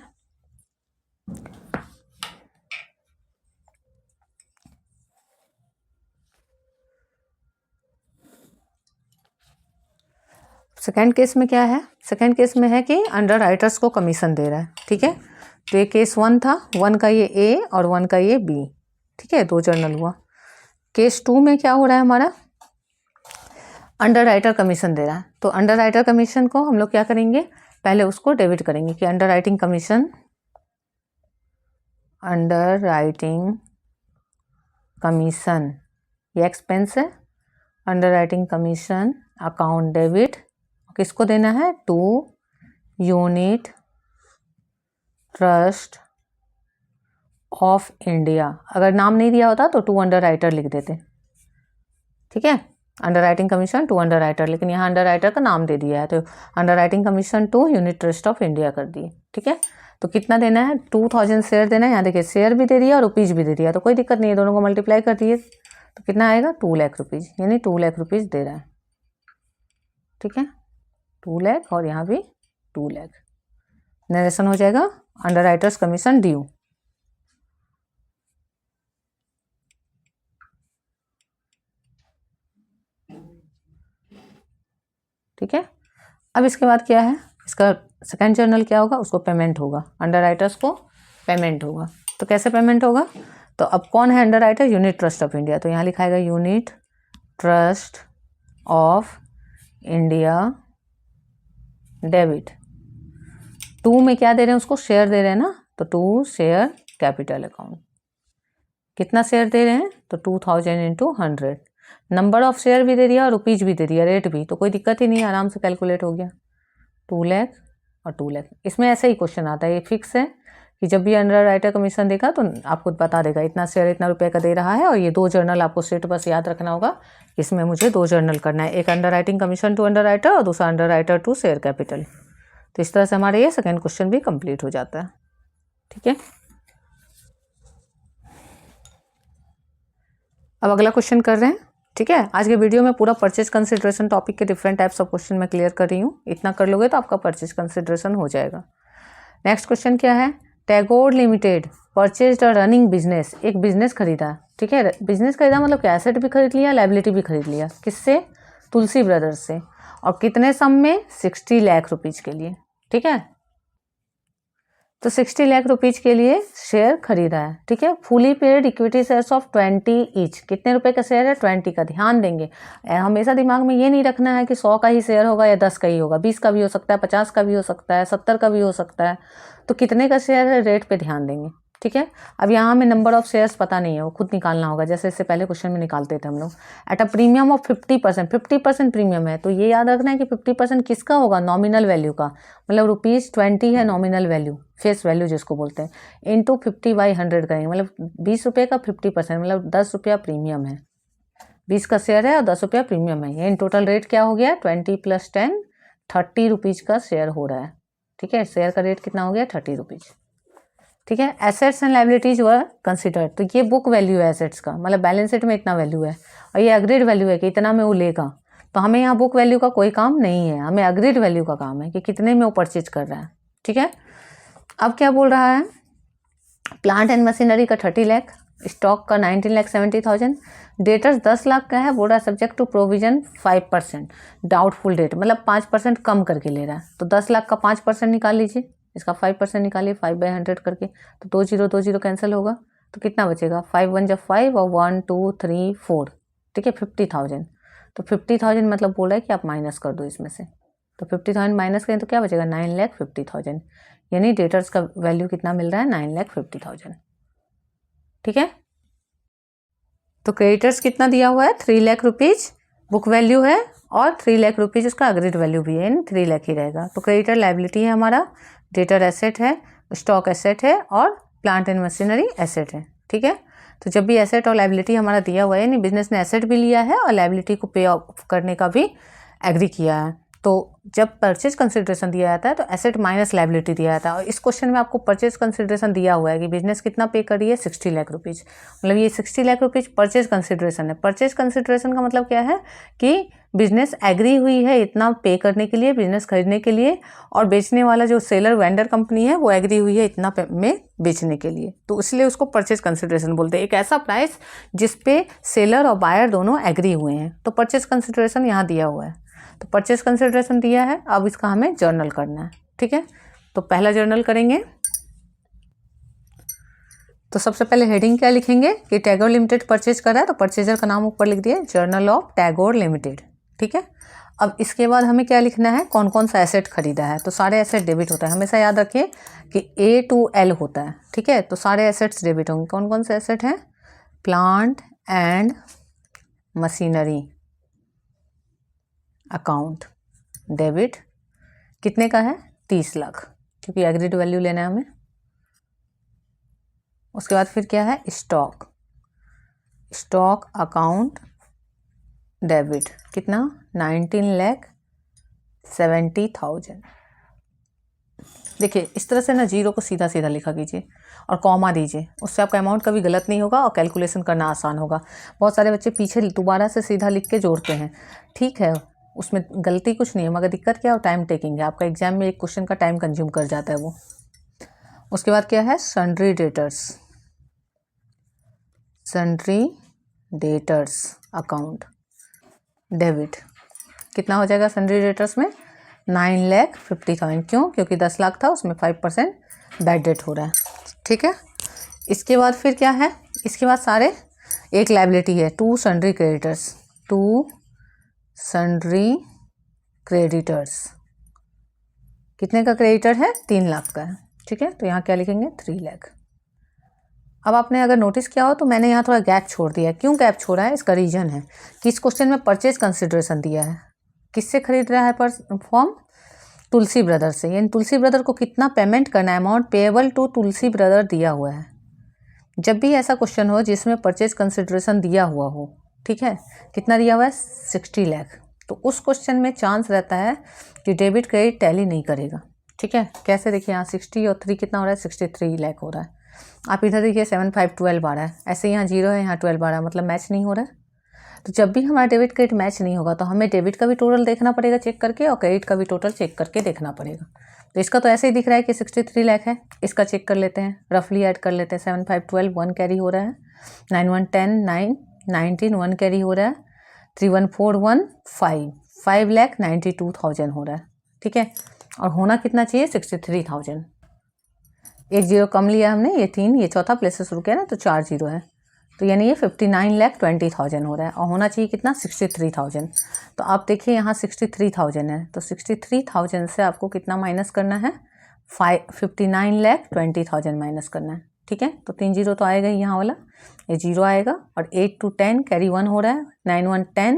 सेकेंड केस में क्या है, सेकेंड केस में है कि अंडर राइटर्स को कमीशन दे रहा है। ठीक है, तो ये केस 1 था, 1 का ये ए और 1 का ये बी। ठीक है, 2 जर्नल हुआ। केस 2 में क्या हो रहा है हमारा, अंडर राइटर कमीशन दे रहा है। तो अंडर राइटर कमीशन को हम लोग क्या करेंगे, पहले उसको डेबिट करेंगे कि underwriting commission, underwriting commission ये एक्सपेंस है। Underwriting commission account debit किसको देना है? To unit trust of India. अगर नाम नहीं दिया होता तो टू अंडर राइटर लिख देते, ठीक है। Underwriting commission to underwriter, लेकिन यहाँ अंडर राइटर का नाम दे दिया है तो underwriting commission to unit trust of India कर दिए, ठीक है। तो कितना देना है? 2000 शेयर देना है। यहाँ देखिए शेयर भी दे दिया और रुपीज़ भी दे दिया, तो कोई दिक्कत नहीं है, दोनों को मल्टीप्लाई कर दिए तो कितना आएगा? 2 लाख रुपीज़, यानी 2 लाख रुपीज़ दे रहा है, ठीक है। 2 लाख और यहाँ भी 2 लाख। नरेशन हो जाएगा अंडर राइटर्स कमीशन ड्यू, ठीक है। अब इसके बाद क्या है? इसका सेकंड जर्नल क्या होगा? उसको पेमेंट होगा, अंडर राइटर्स को पेमेंट होगा। तो कैसे पेमेंट होगा? तो अब कौन है underwriter? Unit trust of India. तो यहाँ लिखाएगा unit trust of India debit. 2 में क्या दे रहे हैं उसको? शेयर दे रहे हैं ना, तो 2 शेयर कैपिटल अकाउंट। कितना शेयर दे रहे हैं? तो 2000 इंटू 100। नंबर ऑफ शेयर भी दे दिया और रुपीज़ भी दे दिया, रेट भी, तो कोई दिक्कत ही नहीं, आराम से कैलकुलेट हो गया। 2 लाख और 2 लाख। इसमें ऐसे ही क्वेश्चन आता है, ये फिक्स है कि जब भी अंडर राइटर कमीशन देगा तो आपको बता देगा इतना शेयर इतना रुपये का दे रहा है। और ये 2 जर्नल आपको सेट बस याद रखना होगा, इसमें मुझे 2 जर्नल करना है, एक underwriting commission to underwriter और दूसरा underwriter to share capital. तो इस तरह से हमारे ये सेकेंड क्वेश्चन भी कंप्लीट हो जाता है, ठीक है। अब अगला क्वेश्चन कर रहे हैं, ठीक है। आज के वीडियो में पूरा परचेज कंसिडरेशन टॉपिक के डिफरेंट टाइप्स ऑफ क्वेश्चन मैं क्लियर कर रही हूँ। इतना कर लोगे तो आपका परचेज कंसिडरेशन हो जाएगा। नेक्स्ट क्वेश्चन क्या है? Tagore limited purchase a running business. एक बिजनेस खरीदा, ठीक है। बिजनेस खरीदा मतलब क्या? एसेट भी खरीद लिया, लाइबिलिटी भी खरीद लिया। किससे? तुलसी ब्रदर्स से। और कितने सम में? 60 लाख रुपीज़ के लिए, ठीक है। तो 60 लाख रुपीज़ के लिए शेयर खरीदा है, ठीक है। Fully paid equity shares of 20 each. कितने रुपए का शेयर है? 20 का। ध्यान देंगे, हमेशा दिमाग में ये नहीं रखना है कि 100 का ही शेयर होगा या 10 का ही होगा, 20 का भी हो सकता है, 50 का भी हो सकता है, 70 का भी हो सकता है। तो कितने का शेयर है, रेट पे ध्यान देंगे, ठीक है। अब यहाँ हमें नंबर ऑफ शेयर्स पता नहीं है, वो खुद निकालना होगा, जैसे इससे पहले क्वेश्चन में निकालते थे हम लोग। At a premium of 50%, 50% premium है, तो ये याद रखना है कि 50% किसका होगा? नॉमिनल वैल्यू का, मतलब ₹20 है नॉमिनल वैल्यू, फेस वैल्यू जिसको बोलते हैं, इंटू 50/100 करेंगे, मतलब 20 रुपये का 50%, मतलब 10 रुपया प्रीमियम है। 20 का शेयर है और 10 रुपया प्रीमियम है, ये इन टोटल रेट क्या हो गया? 20 + 10 30 रुपीज़ का शेयर हो रहा है, ठीक है। शेयर का रेट कितना हो गया? 30 रुपीज़, ठीक है। Assets and liabilities were considered, तो ये बुक वैल्यू है एसेट्स का, मतलब बैलेंस शीट में इतना वैल्यू है, और ये अग्रीड वैल्यू है कि इतना में वो लेगा। तो हमें यहाँ बुक वैल्यू का कोई काम नहीं है, हमें अग्रीड वैल्यू का काम है कि कितने में वो परचेज कर रहा है, ठीक है। अब क्या बोल रहा है? प्लांट एंड मशीनरी का 30 लाख, स्टॉक का 19,70,000, डेटर्स 10 लाख का है, बोल रहा है subject to provision 5%, doubtful debt, मतलब 5% कम करके ले रहा है। तो 10 लाख का 5% निकाल लीजिए, इसका 5% निकालिए 5/100 करके, तो 20 कैंसिल होगा, तो कितना बचेगा? 5 × 1 = 5 और 1 2 3 4, ठीक है, 50,000। तो 50,000 मतलब बोल रहा है कि आप माइनस कर दो इसमें से, तो 50,000 माइनस करें तो क्या बचेगा? 9,50,000, यानी डेटर्स का वैल्यू कितना मिल रहा है? 9,50,000, ठीक है। तो क्रेडिटर्स कितना दिया हुआ है? 3 लाख रुपीज़ बुक वैल्यू है और 3 लाख रुपीज़ उसका अग्रीड वैल्यू भी है, यानी 3 लाख ही रहेगा। तो क्रेडिटर लाइबिलिटी है हमारा, डेटर एसेट है, स्टॉक एसेट है और प्लांट एंड मशीनरी एसेट है, ठीक है। तो जब भी एसेट और लाइबिलिटी हमारा दिया हुआ है, यानी बिजनेस ने एसेट भी लिया है और लाइबिलिटी को पे ऑफ करने का भी एग्री किया है, तो जब परचेज कंसिडरेशन दिया जाता है तो एसेट माइनस लाइबिलिटी दिया जाता है। और इस क्वेश्चन में आपको परचेज कंसिडरेशन दिया हुआ है कि बिजनेस कितना पे कर रही है? 60 लाख रुपीज़, मतलब ये 60 लाख रुपीज़ परचेज कंसिडरेशन है। परचेज कंसिडरेशन का मतलब क्या है कि बिजनेस एग्री हुई है इतना पे करने के लिए, बिजनेस खरीदने के लिए, और बेचने वाला जो सेलर वेंडर कंपनी है वो एग्री हुई है इतना में बेचने के लिए, तो इसलिए उसको परचेज कंसिडरेशन बोलते हैं। एक ऐसा प्राइस जिस पे सेलर और बायर दोनों एग्री हुए हैं, तो परचेज कंसिडरेशन यहाँ दिया हुआ है। तो परचेज कंसिडरेशन दिया है, अब इसका हमें जर्नल करना है, ठीक है। तो पहला जर्नल करेंगे, तो सबसे पहले हेडिंग क्या लिखेंगे कि टैगोर लिमिटेड परचेज कर रहा है, तो परचेजर का नाम ऊपर लिख दिया, जर्नल ऑफ टैगोर लिमिटेड, ठीक है। अब इसके बाद हमें क्या लिखना है? कौन कौन सा एसेट खरीदा है, तो सारे एसेट डेबिट होता है, हमेशा याद रखिए कि A to L होता है, ठीक है। तो सारे एसेट्स डेबिट होंगे। कौन कौन से एसेट हैं? Plant and machinery account debit कितने का है 30 लाख, क्योंकि एग्रीड वैल्यू लेना है हमें। उसके बाद फिर क्या है स्टॉक अकाउंट डेबिट कितना 19,70,000। देखिए इस तरह से ना जीरो को सीधा सीधा लिखा कीजिए और कॉमा दीजिए, उससे आपका अमाउंट कभी गलत नहीं होगा और कैलकुलेशन करना आसान होगा। बहुत सारे बच्चे पीछे दोबारा से सीधा लिख के जोड़ते हैं, ठीक है उसमें गलती कुछ नहीं है, मगर दिक्कत क्या है टाइम टेकिंग है, आपका एग्जाम में एक क्वेश्चन का टाइम कंज्यूम कर जाता है वो। उसके बाद क्या है सन्ड्री डेटर्स अकाउंट डेबिट कितना हो जाएगा सन्ड्री डेटर्स में 9,50,000। क्यों? क्योंकि 10 लाख था, उसमें 5% बैड डेट हो रहा है, ठीक है। इसके बाद फिर क्या है, इसके बाद सारे एक लायबिलिटी है टू सन्ड्री क्रेडिटर्स कितने का क्रेडिटर है 3 लाख का है, ठीक है। तो यहाँ क्या लिखेंगे 3 लाख। अब आपने अगर नोटिस किया हो तो मैंने यहाँ थोड़ा गैप छोड़ दिया है। क्यों गैप छोड़ा है इसका रीजन है कि इस क्वेश्चन में परचेज कंसिडरेशन दिया है। किससे खरीद रहा है पर फॉर्म तुलसी ब्रदर से, यानी तुलसी ब्रदर को कितना पेमेंट करना है, amount payable to Tulsi brother दिया हुआ है। जब भी ऐसा क्वेश्चन हो जिसमें परचेज कंसिडरेशन दिया हुआ हो, ठीक है, कितना दिया हुआ है 60 लाख, तो उस क्वेश्चन में चांस रहता है कि डेबिट क्रेडिट टैली नहीं करेगा, ठीक है। कैसे देखिए यहाँ 60 और 3 कितना हो रहा है 63 लाख हो रहा है। आप इधर देखिए 7 5 12 आ रहा है, ऐसे यहाँ 0 है यहाँ 12 आ रहा है, मतलब मैच नहीं हो रहा है। तो जब भी हमारा डेबिट क्रेडिट मैच नहीं होगा तो हमें डेबिट का भी टोटल देखना पड़ेगा चेक करके और क्रेडिट का भी टोटल चेक करके देखना पड़ेगा। तो इसका तो ऐसे ही दिख रहा है कि 63 लाख है, इसका चेक कर लेते हैं, रफली ऐड कर लेते हैं। 7 5 12 1 कैरी हो रहा है, 9 1 10 9 19 1 कैरी हो रहा है, 3 1 4 1 5,92,000 हो रहा है, ठीक है। और होना कितना चाहिए 63,000। एक जीरो कम लिया हमने, ये 3, ये चौथा प्लेस से शुरू किया ना तो 4 जीरो है, तो यानी ये 59,20,000 हो रहा है और होना चाहिए कितना 63,000। तो आप देखिए यहाँ 63,000 है, तो 63,000 से आपको कितना माइनस करना है 59,20,000 माइनस करना है, ठीक है। तो 3 जीरो तो आएगा ही यहाँ वाला, ये 0 आएगा और 8 2 10 कैरी 1 हो रहा है, 9 1 10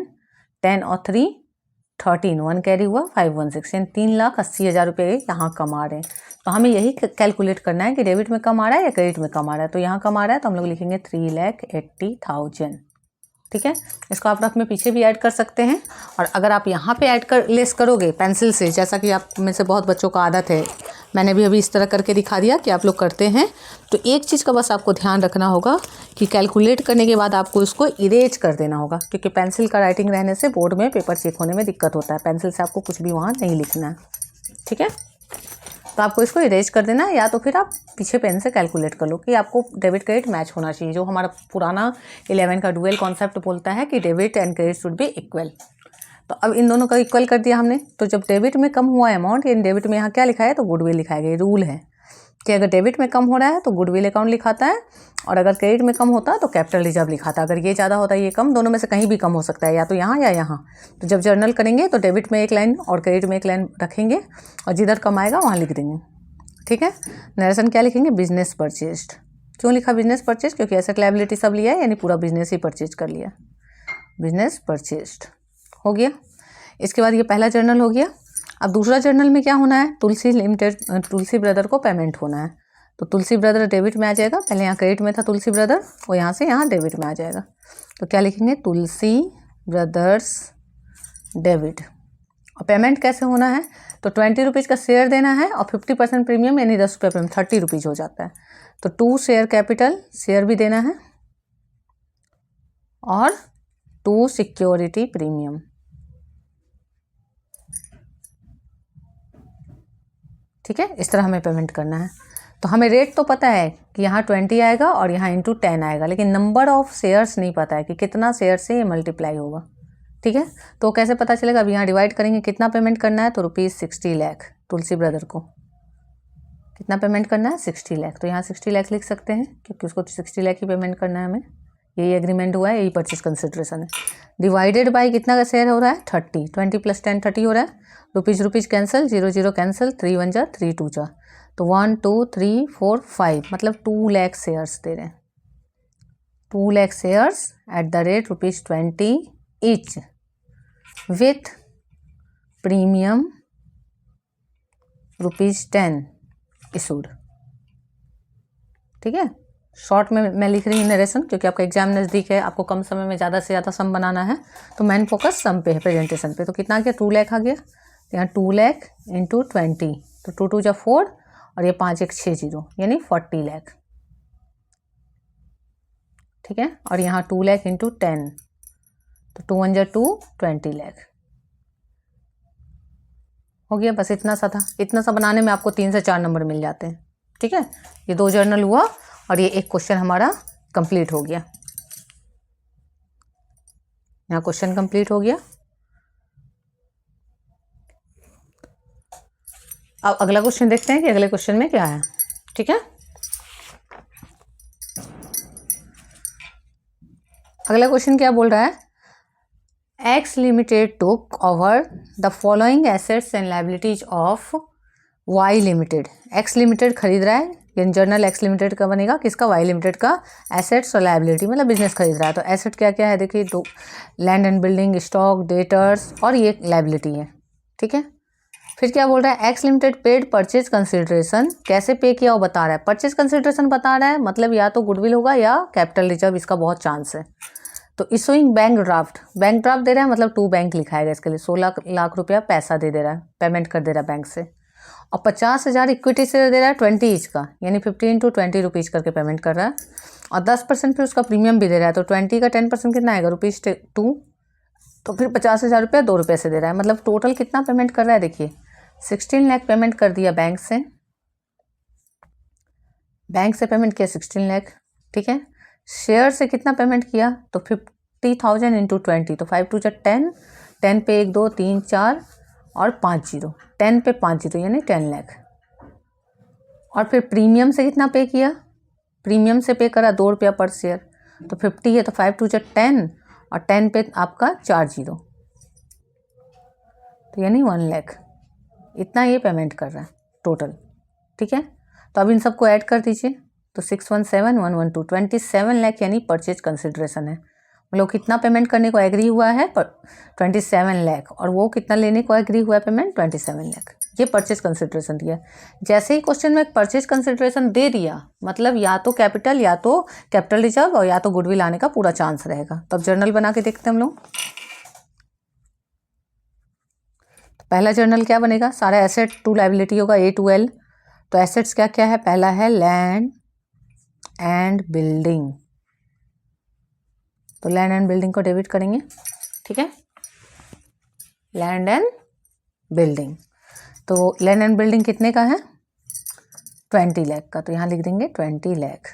10 और 3 13 1 कैरी हुआ 5 1 6, यानी 3,80,000 रुपये यहाँ कमा रहे हैं। तो हमें यही कैलकुलेट करना है कि डेबिट में कम आ रहा है या क्रेडिट में कम आ रहा है। तो यहाँ कम आ रहा है तो हम लोग लिखेंगे 3,80,000, ठीक है। इसको आप रफ में पीछे भी ऐड कर सकते हैं, और अगर आप यहाँ पे ऐड कर लेस करोगे पेंसिल से, जैसा कि आप में से बहुत बच्चों का आदत है, मैंने भी अभी इस तरह करके दिखा दिया कि आप लोग करते हैं, तो एक चीज़ का बस आपको ध्यान रखना होगा कि कैलकुलेट करने के बाद आपको इसको इरेज कर देना होगा, क्योंकि पेंसिल का राइटिंग रहने से बोर्ड में पेपर चेक होने में दिक्कत होता है। पेंसिल से आपको कुछ भी वहाँ नहीं लिखना है, ठीक है। तो आपको इसको इरेज कर देना है, या तो फिर आप पीछे पेन से कैलकुलेट कर लो कि आपको डेबिट क्रेडिट मैच होना चाहिए। जो हमारा पुराना 11 का डुअल कॉन्सेप्ट बोलता है कि debit and credit should be equal. तो अब इन दोनों का इक्वल कर दिया हमने। तो जब डेबिट में कम हुआ अमाउंट, यानी डेबिट में यहाँ क्या लिखा है तो गुडविल लिखाया गया। रूल है कि अगर डेबिट में कम हो रहा है तो गुडविल अकाउंट लिखाता है, और अगर क्रेडिट में कम होता है तो कैपिटल रिजर्व लिखाता है। अगर ये ज़्यादा होता है ये कम, दोनों में से कहीं भी कम हो सकता है, या तो यहाँ या यहाँ। तो जब जर्नल करेंगे तो डेबिट में एक लाइन और क्रेडिट में एक लाइन रखेंगे, और जिधर कम आएगा वहाँ लिख देंगे, ठीक है। नरेशन क्या लिखेंगे बिजनेस परचेज्ड। क्यों लिखा बिजनेस परचेज? क्योंकि एसेट लायबिलिटी सब लिया है, यानी पूरा बिजनेस ही परचेज कर लिया। बिजनेस परचेज्ड हो गया। इसके बाद ये पहला जर्नल हो गया। अब दूसरा जर्नल में क्या होना है, तुलसी लिमिटेड तुलसी ब्रदर को पेमेंट होना है। तो तुलसी ब्रदर डेबिट में आ जाएगा, पहले यहाँ क्रेडिट में था तुलसी ब्रदर, वो यहाँ से यहाँ डेबिट में आ जाएगा। तो क्या लिखेंगे तुलसी ब्रदर्स डेबिट। और पेमेंट कैसे होना है, तो 20 रुपीज़ का शेयर देना है और 50% प्रीमियम, यानी 10 रुपये प्रीमियम 30 रुपीज़ हो जाता है। तो 2 शेयर कैपिटल शेयर भी देना है, और 2 सिक्योरिटी प्रीमियम, ठीक है। इस तरह हमें पेमेंट करना है। तो हमें रेट तो पता है कि यहाँ 20 आएगा और यहाँ इंटू 10 आएगा, लेकिन नंबर ऑफ शेयर्स नहीं पता है कि कितना शेयर से ये मल्टीप्लाई होगा, ठीक है। तो कैसे पता चलेगा, अब यहाँ डिवाइड करेंगे, कितना पेमेंट करना है तो ₹60 लाख तुलसी ब्रदर को कितना पेमेंट करना है 60 लाख। तो यहाँ 60 लाख लिख सकते हैं, क्योंकि उसको 60 लाख ही पेमेंट करना है हमें। यही एग्रीमेंट हुआ है, यही परचेज कंसिडरेशन है। डिवाइडेड बाय कितना का शेयर हो रहा है 30, 20 + 10 30 हो रहा है। रुपीज़ कैंसिल, 0 0 कैंसिल, 3 1 जा 3 2 जा, तो 1 2 3 4 5, मतलब 2 लाख शेयर्स दे रहे हैं। 2 lakh shares at the rate ₹20 each with premium ₹10 issued। ठीक है, शॉर्ट में मैं लिख रही हूँ नरेशन क्योंकि आपका एग्जाम नज़दीक है, आपको कम समय में ज़्यादा से ज़्यादा सम बनाना है, तो मेन फोकस सम पे है, प्रेजेंटेशन पे। तो कितना आ गया, 2 लाख आ गया। यहाँ 2 लाख इंटू 20, तो 2 2 जा 4 और ये 5 1 6 0 यानी 40 लाख। ठीक है, और यहाँ 2 लाख इंटू 10, तो 2 1 जा 2 20 लाख हो गया। बस इतना सा था, इतना सा बनाने में आपको 3 से 4 नंबर मिल जाते हैं। ठीक है, ये 2 जर्नल हुआ और ये एक क्वेश्चन हमारा कंप्लीट हो गया। यहाँ क्वेश्चन कंप्लीट हो गया। अब अगला क्वेश्चन देखते हैं कि अगले क्वेश्चन में क्या है। ठीक है, अगला क्वेश्चन क्या बोल रहा है, X limited took over the following assets and liabilities of Y limited. X limited खरीद रहा है, यानी जर्नल एक्स लिमिटेड का बनेगा, किसका, वाई लिमिटेड का एसेट्स और लायबिलिटी, मतलब बिजनेस खरीद रहा है। तो एसेट क्या क्या है देखिए, दो, land and building, stock, debtors, और ये लायबिलिटी है। ठीक है, फिर क्या बोल रहा है, X limited paid purchase consideration, कैसे पे किया वो बता रहा है। परचेज कंसिडरेशन बता रहा है, मतलब या तो गुडविल होगा या कैपिटल रिजर्व, इसका बहुत चांस है। तो issuing bank draft, bank draft दे रहा है, मतलब 2 बैंक लिखाएगा इसके लिए, 16 लाख रुपया पैसा दे रहा है, पेमेंट कर दे रहा है बैंक से, और 50,000 इक्विटी से दे रहा है 20 ईच का, यानी 15 × 20 रुपीज़ करके पेमेंट कर रहा है, और 10% फिर उसका प्रीमियम भी दे रहा है। तो 20 का 10% कितना आएगा, ₹2, तो फिर 50,000 रुपया 2 रुपये से दे रहा है, मतलब टोटल कितना पेमेंट कर रहा है देखिए, 16 लाख पेमेंट कर दिया बैंक से, पेमेंट किया 16 लाख। ठीक है, शेयर से कितना पेमेंट किया, तो 50,000 इंटू 20, तो 5 2 जा 10, 10 पे 1 2 3 4 और 5 0, 10 पे 5 0 यानी 10 लाख। और फिर प्रीमियम से कितना पे किया, प्रीमियम से पे करा 2 रुपया पर शेयर, तो 50 है, तो 5 2 जा 10 और 10 पे आपका 4 0, तो यानी 1 लाख, इतना ये पेमेंट कर रहा है टोटल। ठीक है, तो अब इन सबको ऐड कर दीजिए, तो 617,112 27 लाख यानी परचेज कंसिडरेशन है। मतलब कितना पेमेंट करने को एग्री हुआ है, 27 लाख, और वो कितना लेने को एग्री हुआ है पेमेंट, 27 लाख। ये परचेज कंसिडरेशन दिया। जैसे ही क्वेश्चन में परचेज कंसिडरेशन दे दिया, मतलब या तो कैपिटल, या तो कैपिटल रिजर्व, और या तो गुडविल आने का पूरा चांस रहेगा। तो अब जर्नल बना के देखते हैं हम लोग। पहला जर्नल क्या बनेगा, सारा एसेट टू लायबिलिटी होगा, A to L। तो एसेट्स क्या क्या है, पहला है लैंड एंड बिल्डिंग, तो लैंड एंड बिल्डिंग को डेबिट करेंगे। ठीक है, लैंड एंड बिल्डिंग, तो लैंड एंड बिल्डिंग कितने का है, 20 लाख का, तो यहाँ लिख देंगे 20 लाख।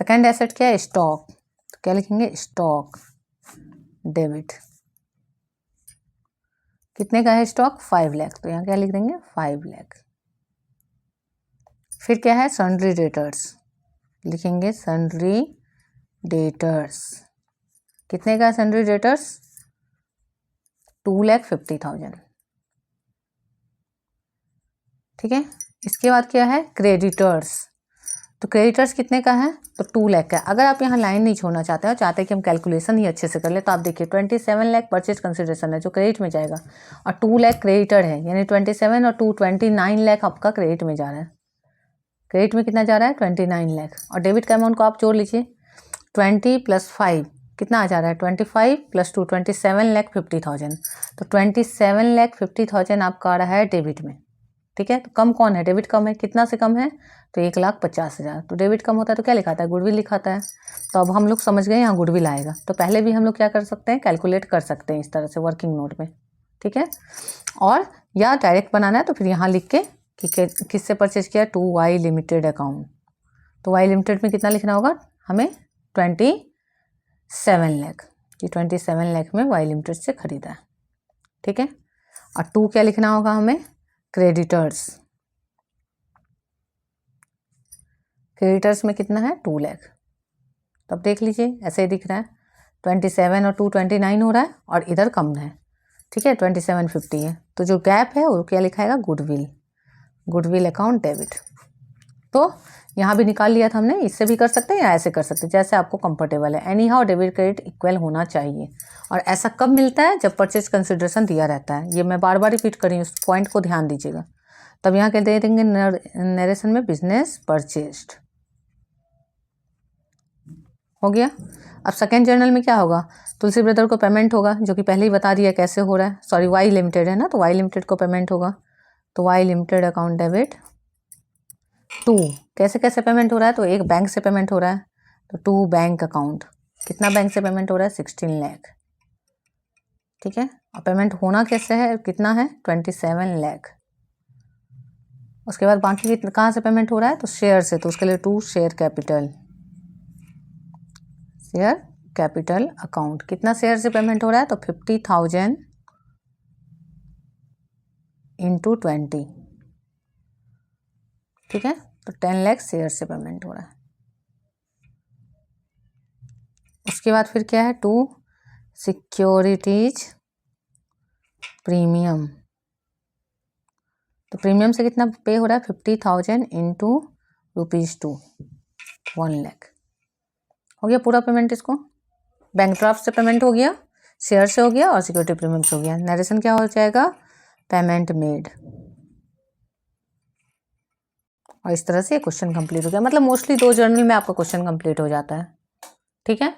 सेकेंड एसेट क्या है, स्टॉक, तो क्या लिखेंगे, स्टॉक डेबिट, कितने का है स्टॉक, 5 लाख, तो यहाँ क्या लिख देंगे, 5 लाख। फिर क्या है, सन्ड्री डेटर्स, लिखेंगे सन्ड्री डेटर्स, कितने का है सन्ड्री डेटर्स, 2,50,000। ठीक है, इसके बाद क्या है, क्रेडिटर्स, तो क्रेडिटर्स कितने का है, तो 2 लाख का। अगर आप यहाँ लाइन नहीं छोड़ना चाहते हो, चाहते हैं कि हम कैलकुलेशन ही अच्छे से कर ले, तो आप देखिए 27 लाख परचेज कंसिडरेशन है जो क्रेडिट में जाएगा, और 2 लाख क्रेडिटर है, यानी 27 और 2 29 लाख आपका क्रेडिट में जा रहा है। क्रेडिट में कितना जा रहा है, 29 लाख, और डेबिट का अमाउंट को आप जोड़ लीजिए, 20 + 5 कितना आ जा रहा है, 25 + 2 27,50,000, तो 27,50,000 आपका आ रहा है डेबिट में। ठीक है, तो कम कौन है, डेबिट कम है, कितना से कम है, तो 1,50,000। तो डेबिट कम होता है तो क्या लिखाता है, गुडविल लिखाता है। तो अब हम लोग समझ गए यहाँ गुडविल आएगा, तो पहले भी हम लोग क्या कर सकते हैं, कैलकुलेट कर सकते हैं इस तरह से वर्किंग नोट में। ठीक है, और या डायरेक्ट बनाना है तो फिर यहाँ लिख के कि किससे परचेज किया, टू वाई लिमिटेड अकाउंट, तो वाई लिमिटेड में कितना लिखना होगा हमें, 27 लाख, कि 27 लाख में वाई लिमिटेड से खरीदा है। ठीक है, और 2 क्या लिखना होगा हमें, क्रेडिटर्स, क्रेडिटर्स में कितना है, 2 लाख। तो अब देख लीजिए ऐसे ही दिख रहा है, 27 और 2 29 हो रहा है, और इधर कम है। ठीक है, 2750 है, तो जो गैप है वो क्या लिखाएगा, गुडविल, गुडविल अकाउंट डेबिट। तो यहाँ भी निकाल लिया था हमने, इससे भी कर सकते हैं या ऐसे कर सकते हैं, जैसे आपको कंफर्टेबल है। Any how debit credit equal होना चाहिए। और ऐसा कब मिलता है? जब परचेज कंसिडरेशन दिया रहता है। ये मैं बार बार रिपीट कर रही हूँ, उस पॉइंट को ध्यान दीजिएगा। तब यहाँ कह दे देंगे नरेशन में बिजनेस परचेस्ड हो गया। अब सेकेंड जर्नल में क्या होगा? तुलसी ब्रदर को पेमेंट होगा, जो कि पहले ही बता दिया कैसे हो रहा है। सॉरी, वाई लिमिटेड है ना, तो वाई लिमिटेड को पेमेंट होगा। तो Y limited account debit to, कैसे कैसे पेमेंट हो रहा है? तो एक बैंक से पेमेंट हो रहा है, तो टू बैंक अकाउंट। कितना बैंक से पेमेंट हो रहा है? 16 लाख। ठीक है, और पेमेंट होना कैसे है, कितना है? 27 लाख। उसके बाद बाकी कहाँ से पेमेंट हो रहा है? तो शेयर से, तो उसके लिए to share capital, share capital account. कितना शेयर से पेमेंट हो रहा है? तो 50,000 इंटू 20। ठीक है, तो 10 लाख शेयर से पेमेंट हो रहा है। उसके बाद फिर क्या है? To securities premium. तो प्रीमियम से कितना पे हो रहा है? 50,000 इंटू ₹2, 1 लाख। हो गया पूरा पेमेंट। इसको बैंक ड्राफ्ट से पेमेंट हो गया, शेयर से हो गया और सिक्योरिटी प्रीमियम से हो गया। नरेशन क्या हो जाएगा? Payment made. और इस तरह से क्वेश्चन कंप्लीट हो गया। मतलब मोस्टली 2 जर्नल में आपका क्वेश्चन कंप्लीट हो जाता है। ठीक है,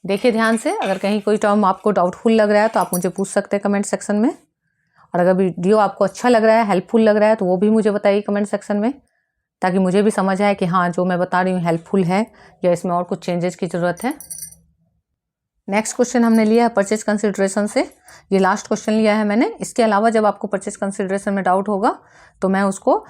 देखिए ध्यान से। अगर कहीं कोई टर्म आपको डाउटफुल लग रहा है तो आप मुझे पूछ सकते हैं कमेंट सेक्शन में। और अगर वीडियो आपको अच्छा लग रहा है, हेल्पफुल लग रहा है, तो वो भी मुझे बताइए कमेंट सेक्शन में, ताकि मुझे भी समझ आए कि हाँ, जो मैं बता रही हूँ हेल्पफुल है या इसमें और कुछ चेंजेस की ज़रूरत है। नेक्स्ट क्वेश्चन हमने लिया है परचेज कंसिडरेशन से। ये लास्ट क्वेश्चन लिया है मैंने। इसके अलावा जब आपको परचेज कंसिडरेशन में डाउट होगा तो मैं उसको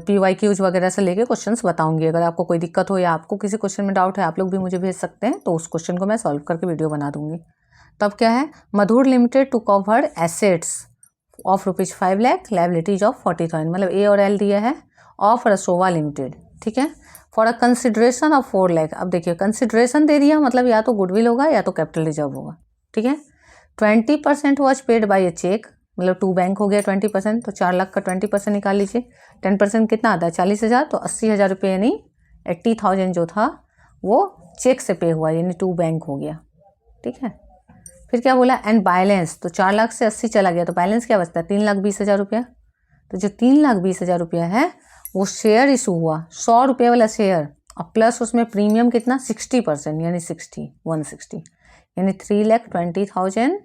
PYQs वगैरह से लेके क्वेश्चंस बताऊंगी। अगर आपको कोई दिक्कत हो या आपको किसी क्वेश्चन में डाउट है, आप लोग भी मुझे भेज सकते हैं, तो उस क्वेश्चन को मैं सॉल्व करके वीडियो बना दूंगी। तब क्या है? Madhur limited to cover assets of ₹5 lakh, liabilities of 40,000। मतलब ए और एल दिया है, ऑफ रसोवा लिमिटेड। ठीक है, for a consideration of 4 lakh. अब देखिए, कंसिडरेशन दे दिया, मतलब या तो गुडविल होगा या तो कैपिटल रिजर्व होगा। ठीक है, 20% was paid by a cheque, मतलब टू बैंक हो गया 20%, तो 4 लाख का 20% निकाल लीजिए। 10% कितना आता है? 40,000, तो 80,000 रुपये, यानी 80,000 जो था वो चेक से पे हुआ, यानी टू बैंक हो गया। ठीक है, फिर क्या बोला? एंड बैलेंस, तो 4 लाख से 80 चला गया, तो बैलेंस क्या बचता है? 3,20,000 रुपया। तो जो 3,20,000 रुपया है वो शेयर इशू हुआ, 100 रुपये वाला शेयर, और प्लस उसमें प्रीमियम कितना? 60%, यानी 160, यानी 3,20,000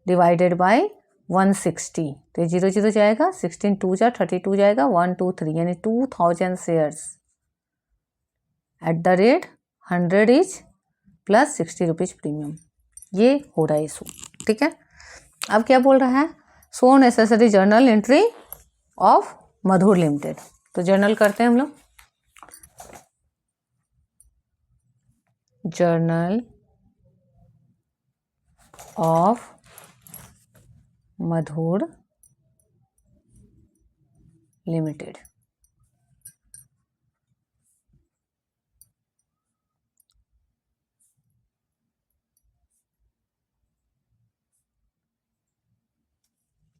डिवाइडेड बाई 160। तो 0 0 जाएगा, 16 2 जा 32 जाएगा, 1 2 3, यानी 2,000 shares at the rate 100 etch plus 60 rupees premium. ये हो रहा है इशू। ठीक है, अब क्या बोल रहा है? सो necessary journal entry of Madhur limited. तो जर्नल करते हैं हम लोग। Journal of Madhur limited.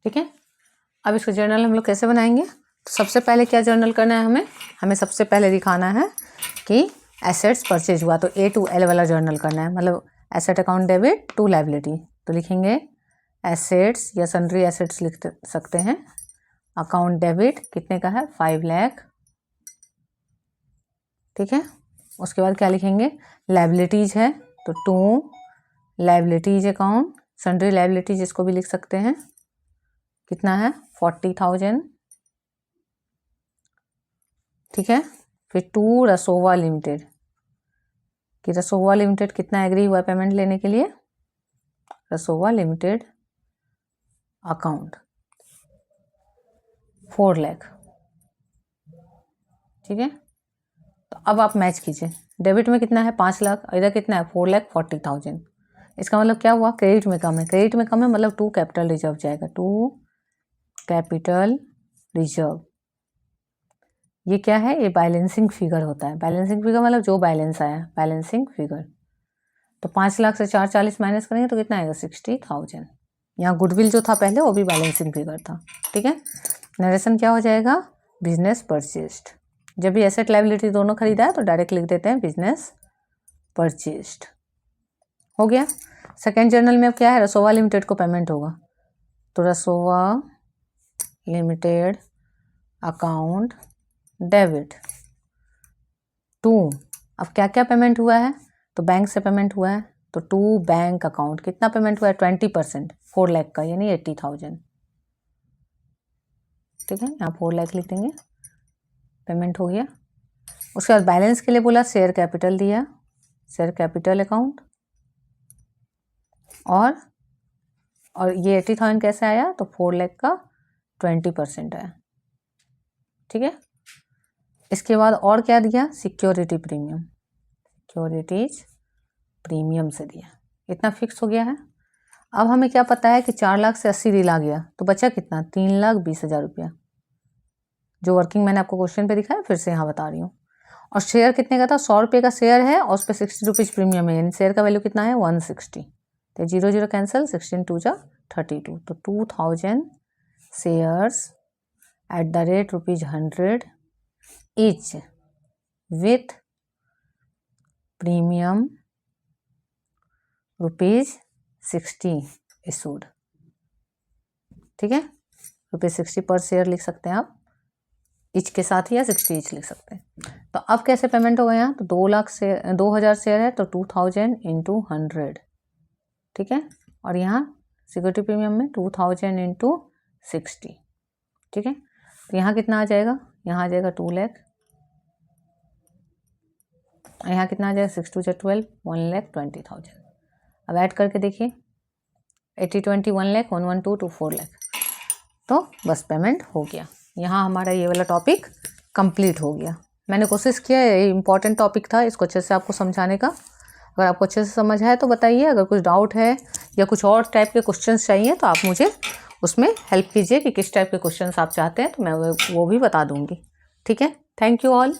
ठीक है, अब इसको जर्नल हम लोग कैसे बनाएंगे? तो सबसे पहले क्या जर्नल करना है? हमें सबसे पहले दिखाना है कि एसेट्स परचेज हुआ, तो A to L वाला जर्नल करना है। मतलब asset account debit to liability, तो लिखेंगे एसेट्स या सन्ड्री एसेट्स लिख सकते हैं। अकाउंट डेबिट कितने का है? 5 लाख। ठीक है, उसके बाद क्या लिखेंगे? लाइबिलिटीज है, तो to liabilities account, sundry liabilities इसको भी लिख सकते हैं। कितना है? 40,000। ठीक है, फिर टू रसोवा लिमिटेड, कि रसोवा लिमिटेड कितना एग्री हुआ पेमेंट लेने के लिए? रसोवा लिमिटेड अकाउंट 4 लाख। ठीक है, तो अब आप मैच कीजिए। डेबिट में कितना है? 5 लाख, इधर कितना है? 4,40,000। इसका मतलब क्या हुआ? क्रेडिट में कम है। क्रेडिट में कम है मतलब टू कैपिटल रिजर्व जाएगा, टू कैपिटल रिजर्व। ये क्या है? ये बैलेंसिंग फिगर होता है। बैलेंसिंग फिगर मतलब जो बैलेंस आया, बैलेंसिंग फिगर। तो 5 लाख से 440 माइनस करेंगे तो कितना आएगा? 60,000। यहाँ गुडविल जो था पहले, वो भी बैलेंसिंग फिगर था। ठीक है, नरेशन क्या हो जाएगा? Business purchased. जब भी एसेट लायबिलिटी दोनों खरीदा है तो डायरेक्ट लिख देते हैं बिजनेस परचेज्ड। हो गया। सेकेंड जर्नल में अब क्या है, रसोवा लिमिटेड को पेमेंट होगा, तो रसोवा लिमिटेड अकाउंट डेबिट टू, अब क्या क्या पेमेंट हुआ है, तो बैंक से पेमेंट हुआ है, तो टू बैंक अकाउंट कितना पेमेंट हुआ है, 20%, 4 लाख का, यानी 80,000। ठीक है, यहाँ 4 लाख लिख देंगे, पेमेंट हो गया। उसके बाद बैलेंस के लिए बोला शेयर कैपिटल दिया, शेयर कैपिटल अकाउंट, और ये 80,000 कैसे आया, तो 4 लाख का 20% आया। ठीक है, इसके बाद और क्या दिया, सिक्योरिटी प्रीमियम, सिक्योरिटीज प्रीमियम से दिया, इतना फिक्स हो गया है। अब हमें क्या पता है कि 4 लाख से 80 रील आ गया, तो बचा कितना, 3,20,000 रुपया, जो वर्किंग मैंने आपको क्वेश्चन पे दिखाया, फिर से यहाँ बता रही हूँ। और शेयर कितने का था, 100 रुपये का शेयर है और उस पर 60 रुपीज़ प्रीमियम है, यानी शेयर का वैल्यू कितना है, 160, तो 0 0 कैंसिल, 16 2 जा 32, तो 2,000 shares at the rate ₹100 each with premium ₹60 issued। ठीक है, ₹60 पर शेयर लिख सकते हैं आप, इच के साथ ही, या 60 इच लिख सकते हैं। तो अब कैसे पेमेंट होगा यहाँ, तो 2,00,000 शेयर है, तो 2,000 × 100। ठीक है, और यहाँ सिक्योरिटी प्रीमियम में 2,000 × 60। ठीक है, तो यहाँ कितना आ जाएगा, यहाँ आ जाएगा 2 लाख, यहाँ कितना आ जाएगा, 6 2 जा 12, 1,20,000। अब ऐड करके देखिए, 80 20 1 लाख, 1 1 2 2 4 लाख, तो बस पेमेंट हो गया। यहाँ हमारा ये वाला टॉपिक कंप्लीट हो गया। मैंने कोशिश किया, ये इंपॉर्टेंट टॉपिक था, इसको अच्छे से आपको समझाने का। अगर आपको अच्छे से समझ आए तो बताइए, अगर कुछ डाउट है या कुछ और टाइप के क्वेश्चंस चाहिए तो आप मुझे उसमें हेल्प कीजिए कि किस टाइप के क्वेश्चंस आप चाहते हैं, तो मैं वो भी बता दूंगी। ठीक है, थैंक यू ऑल।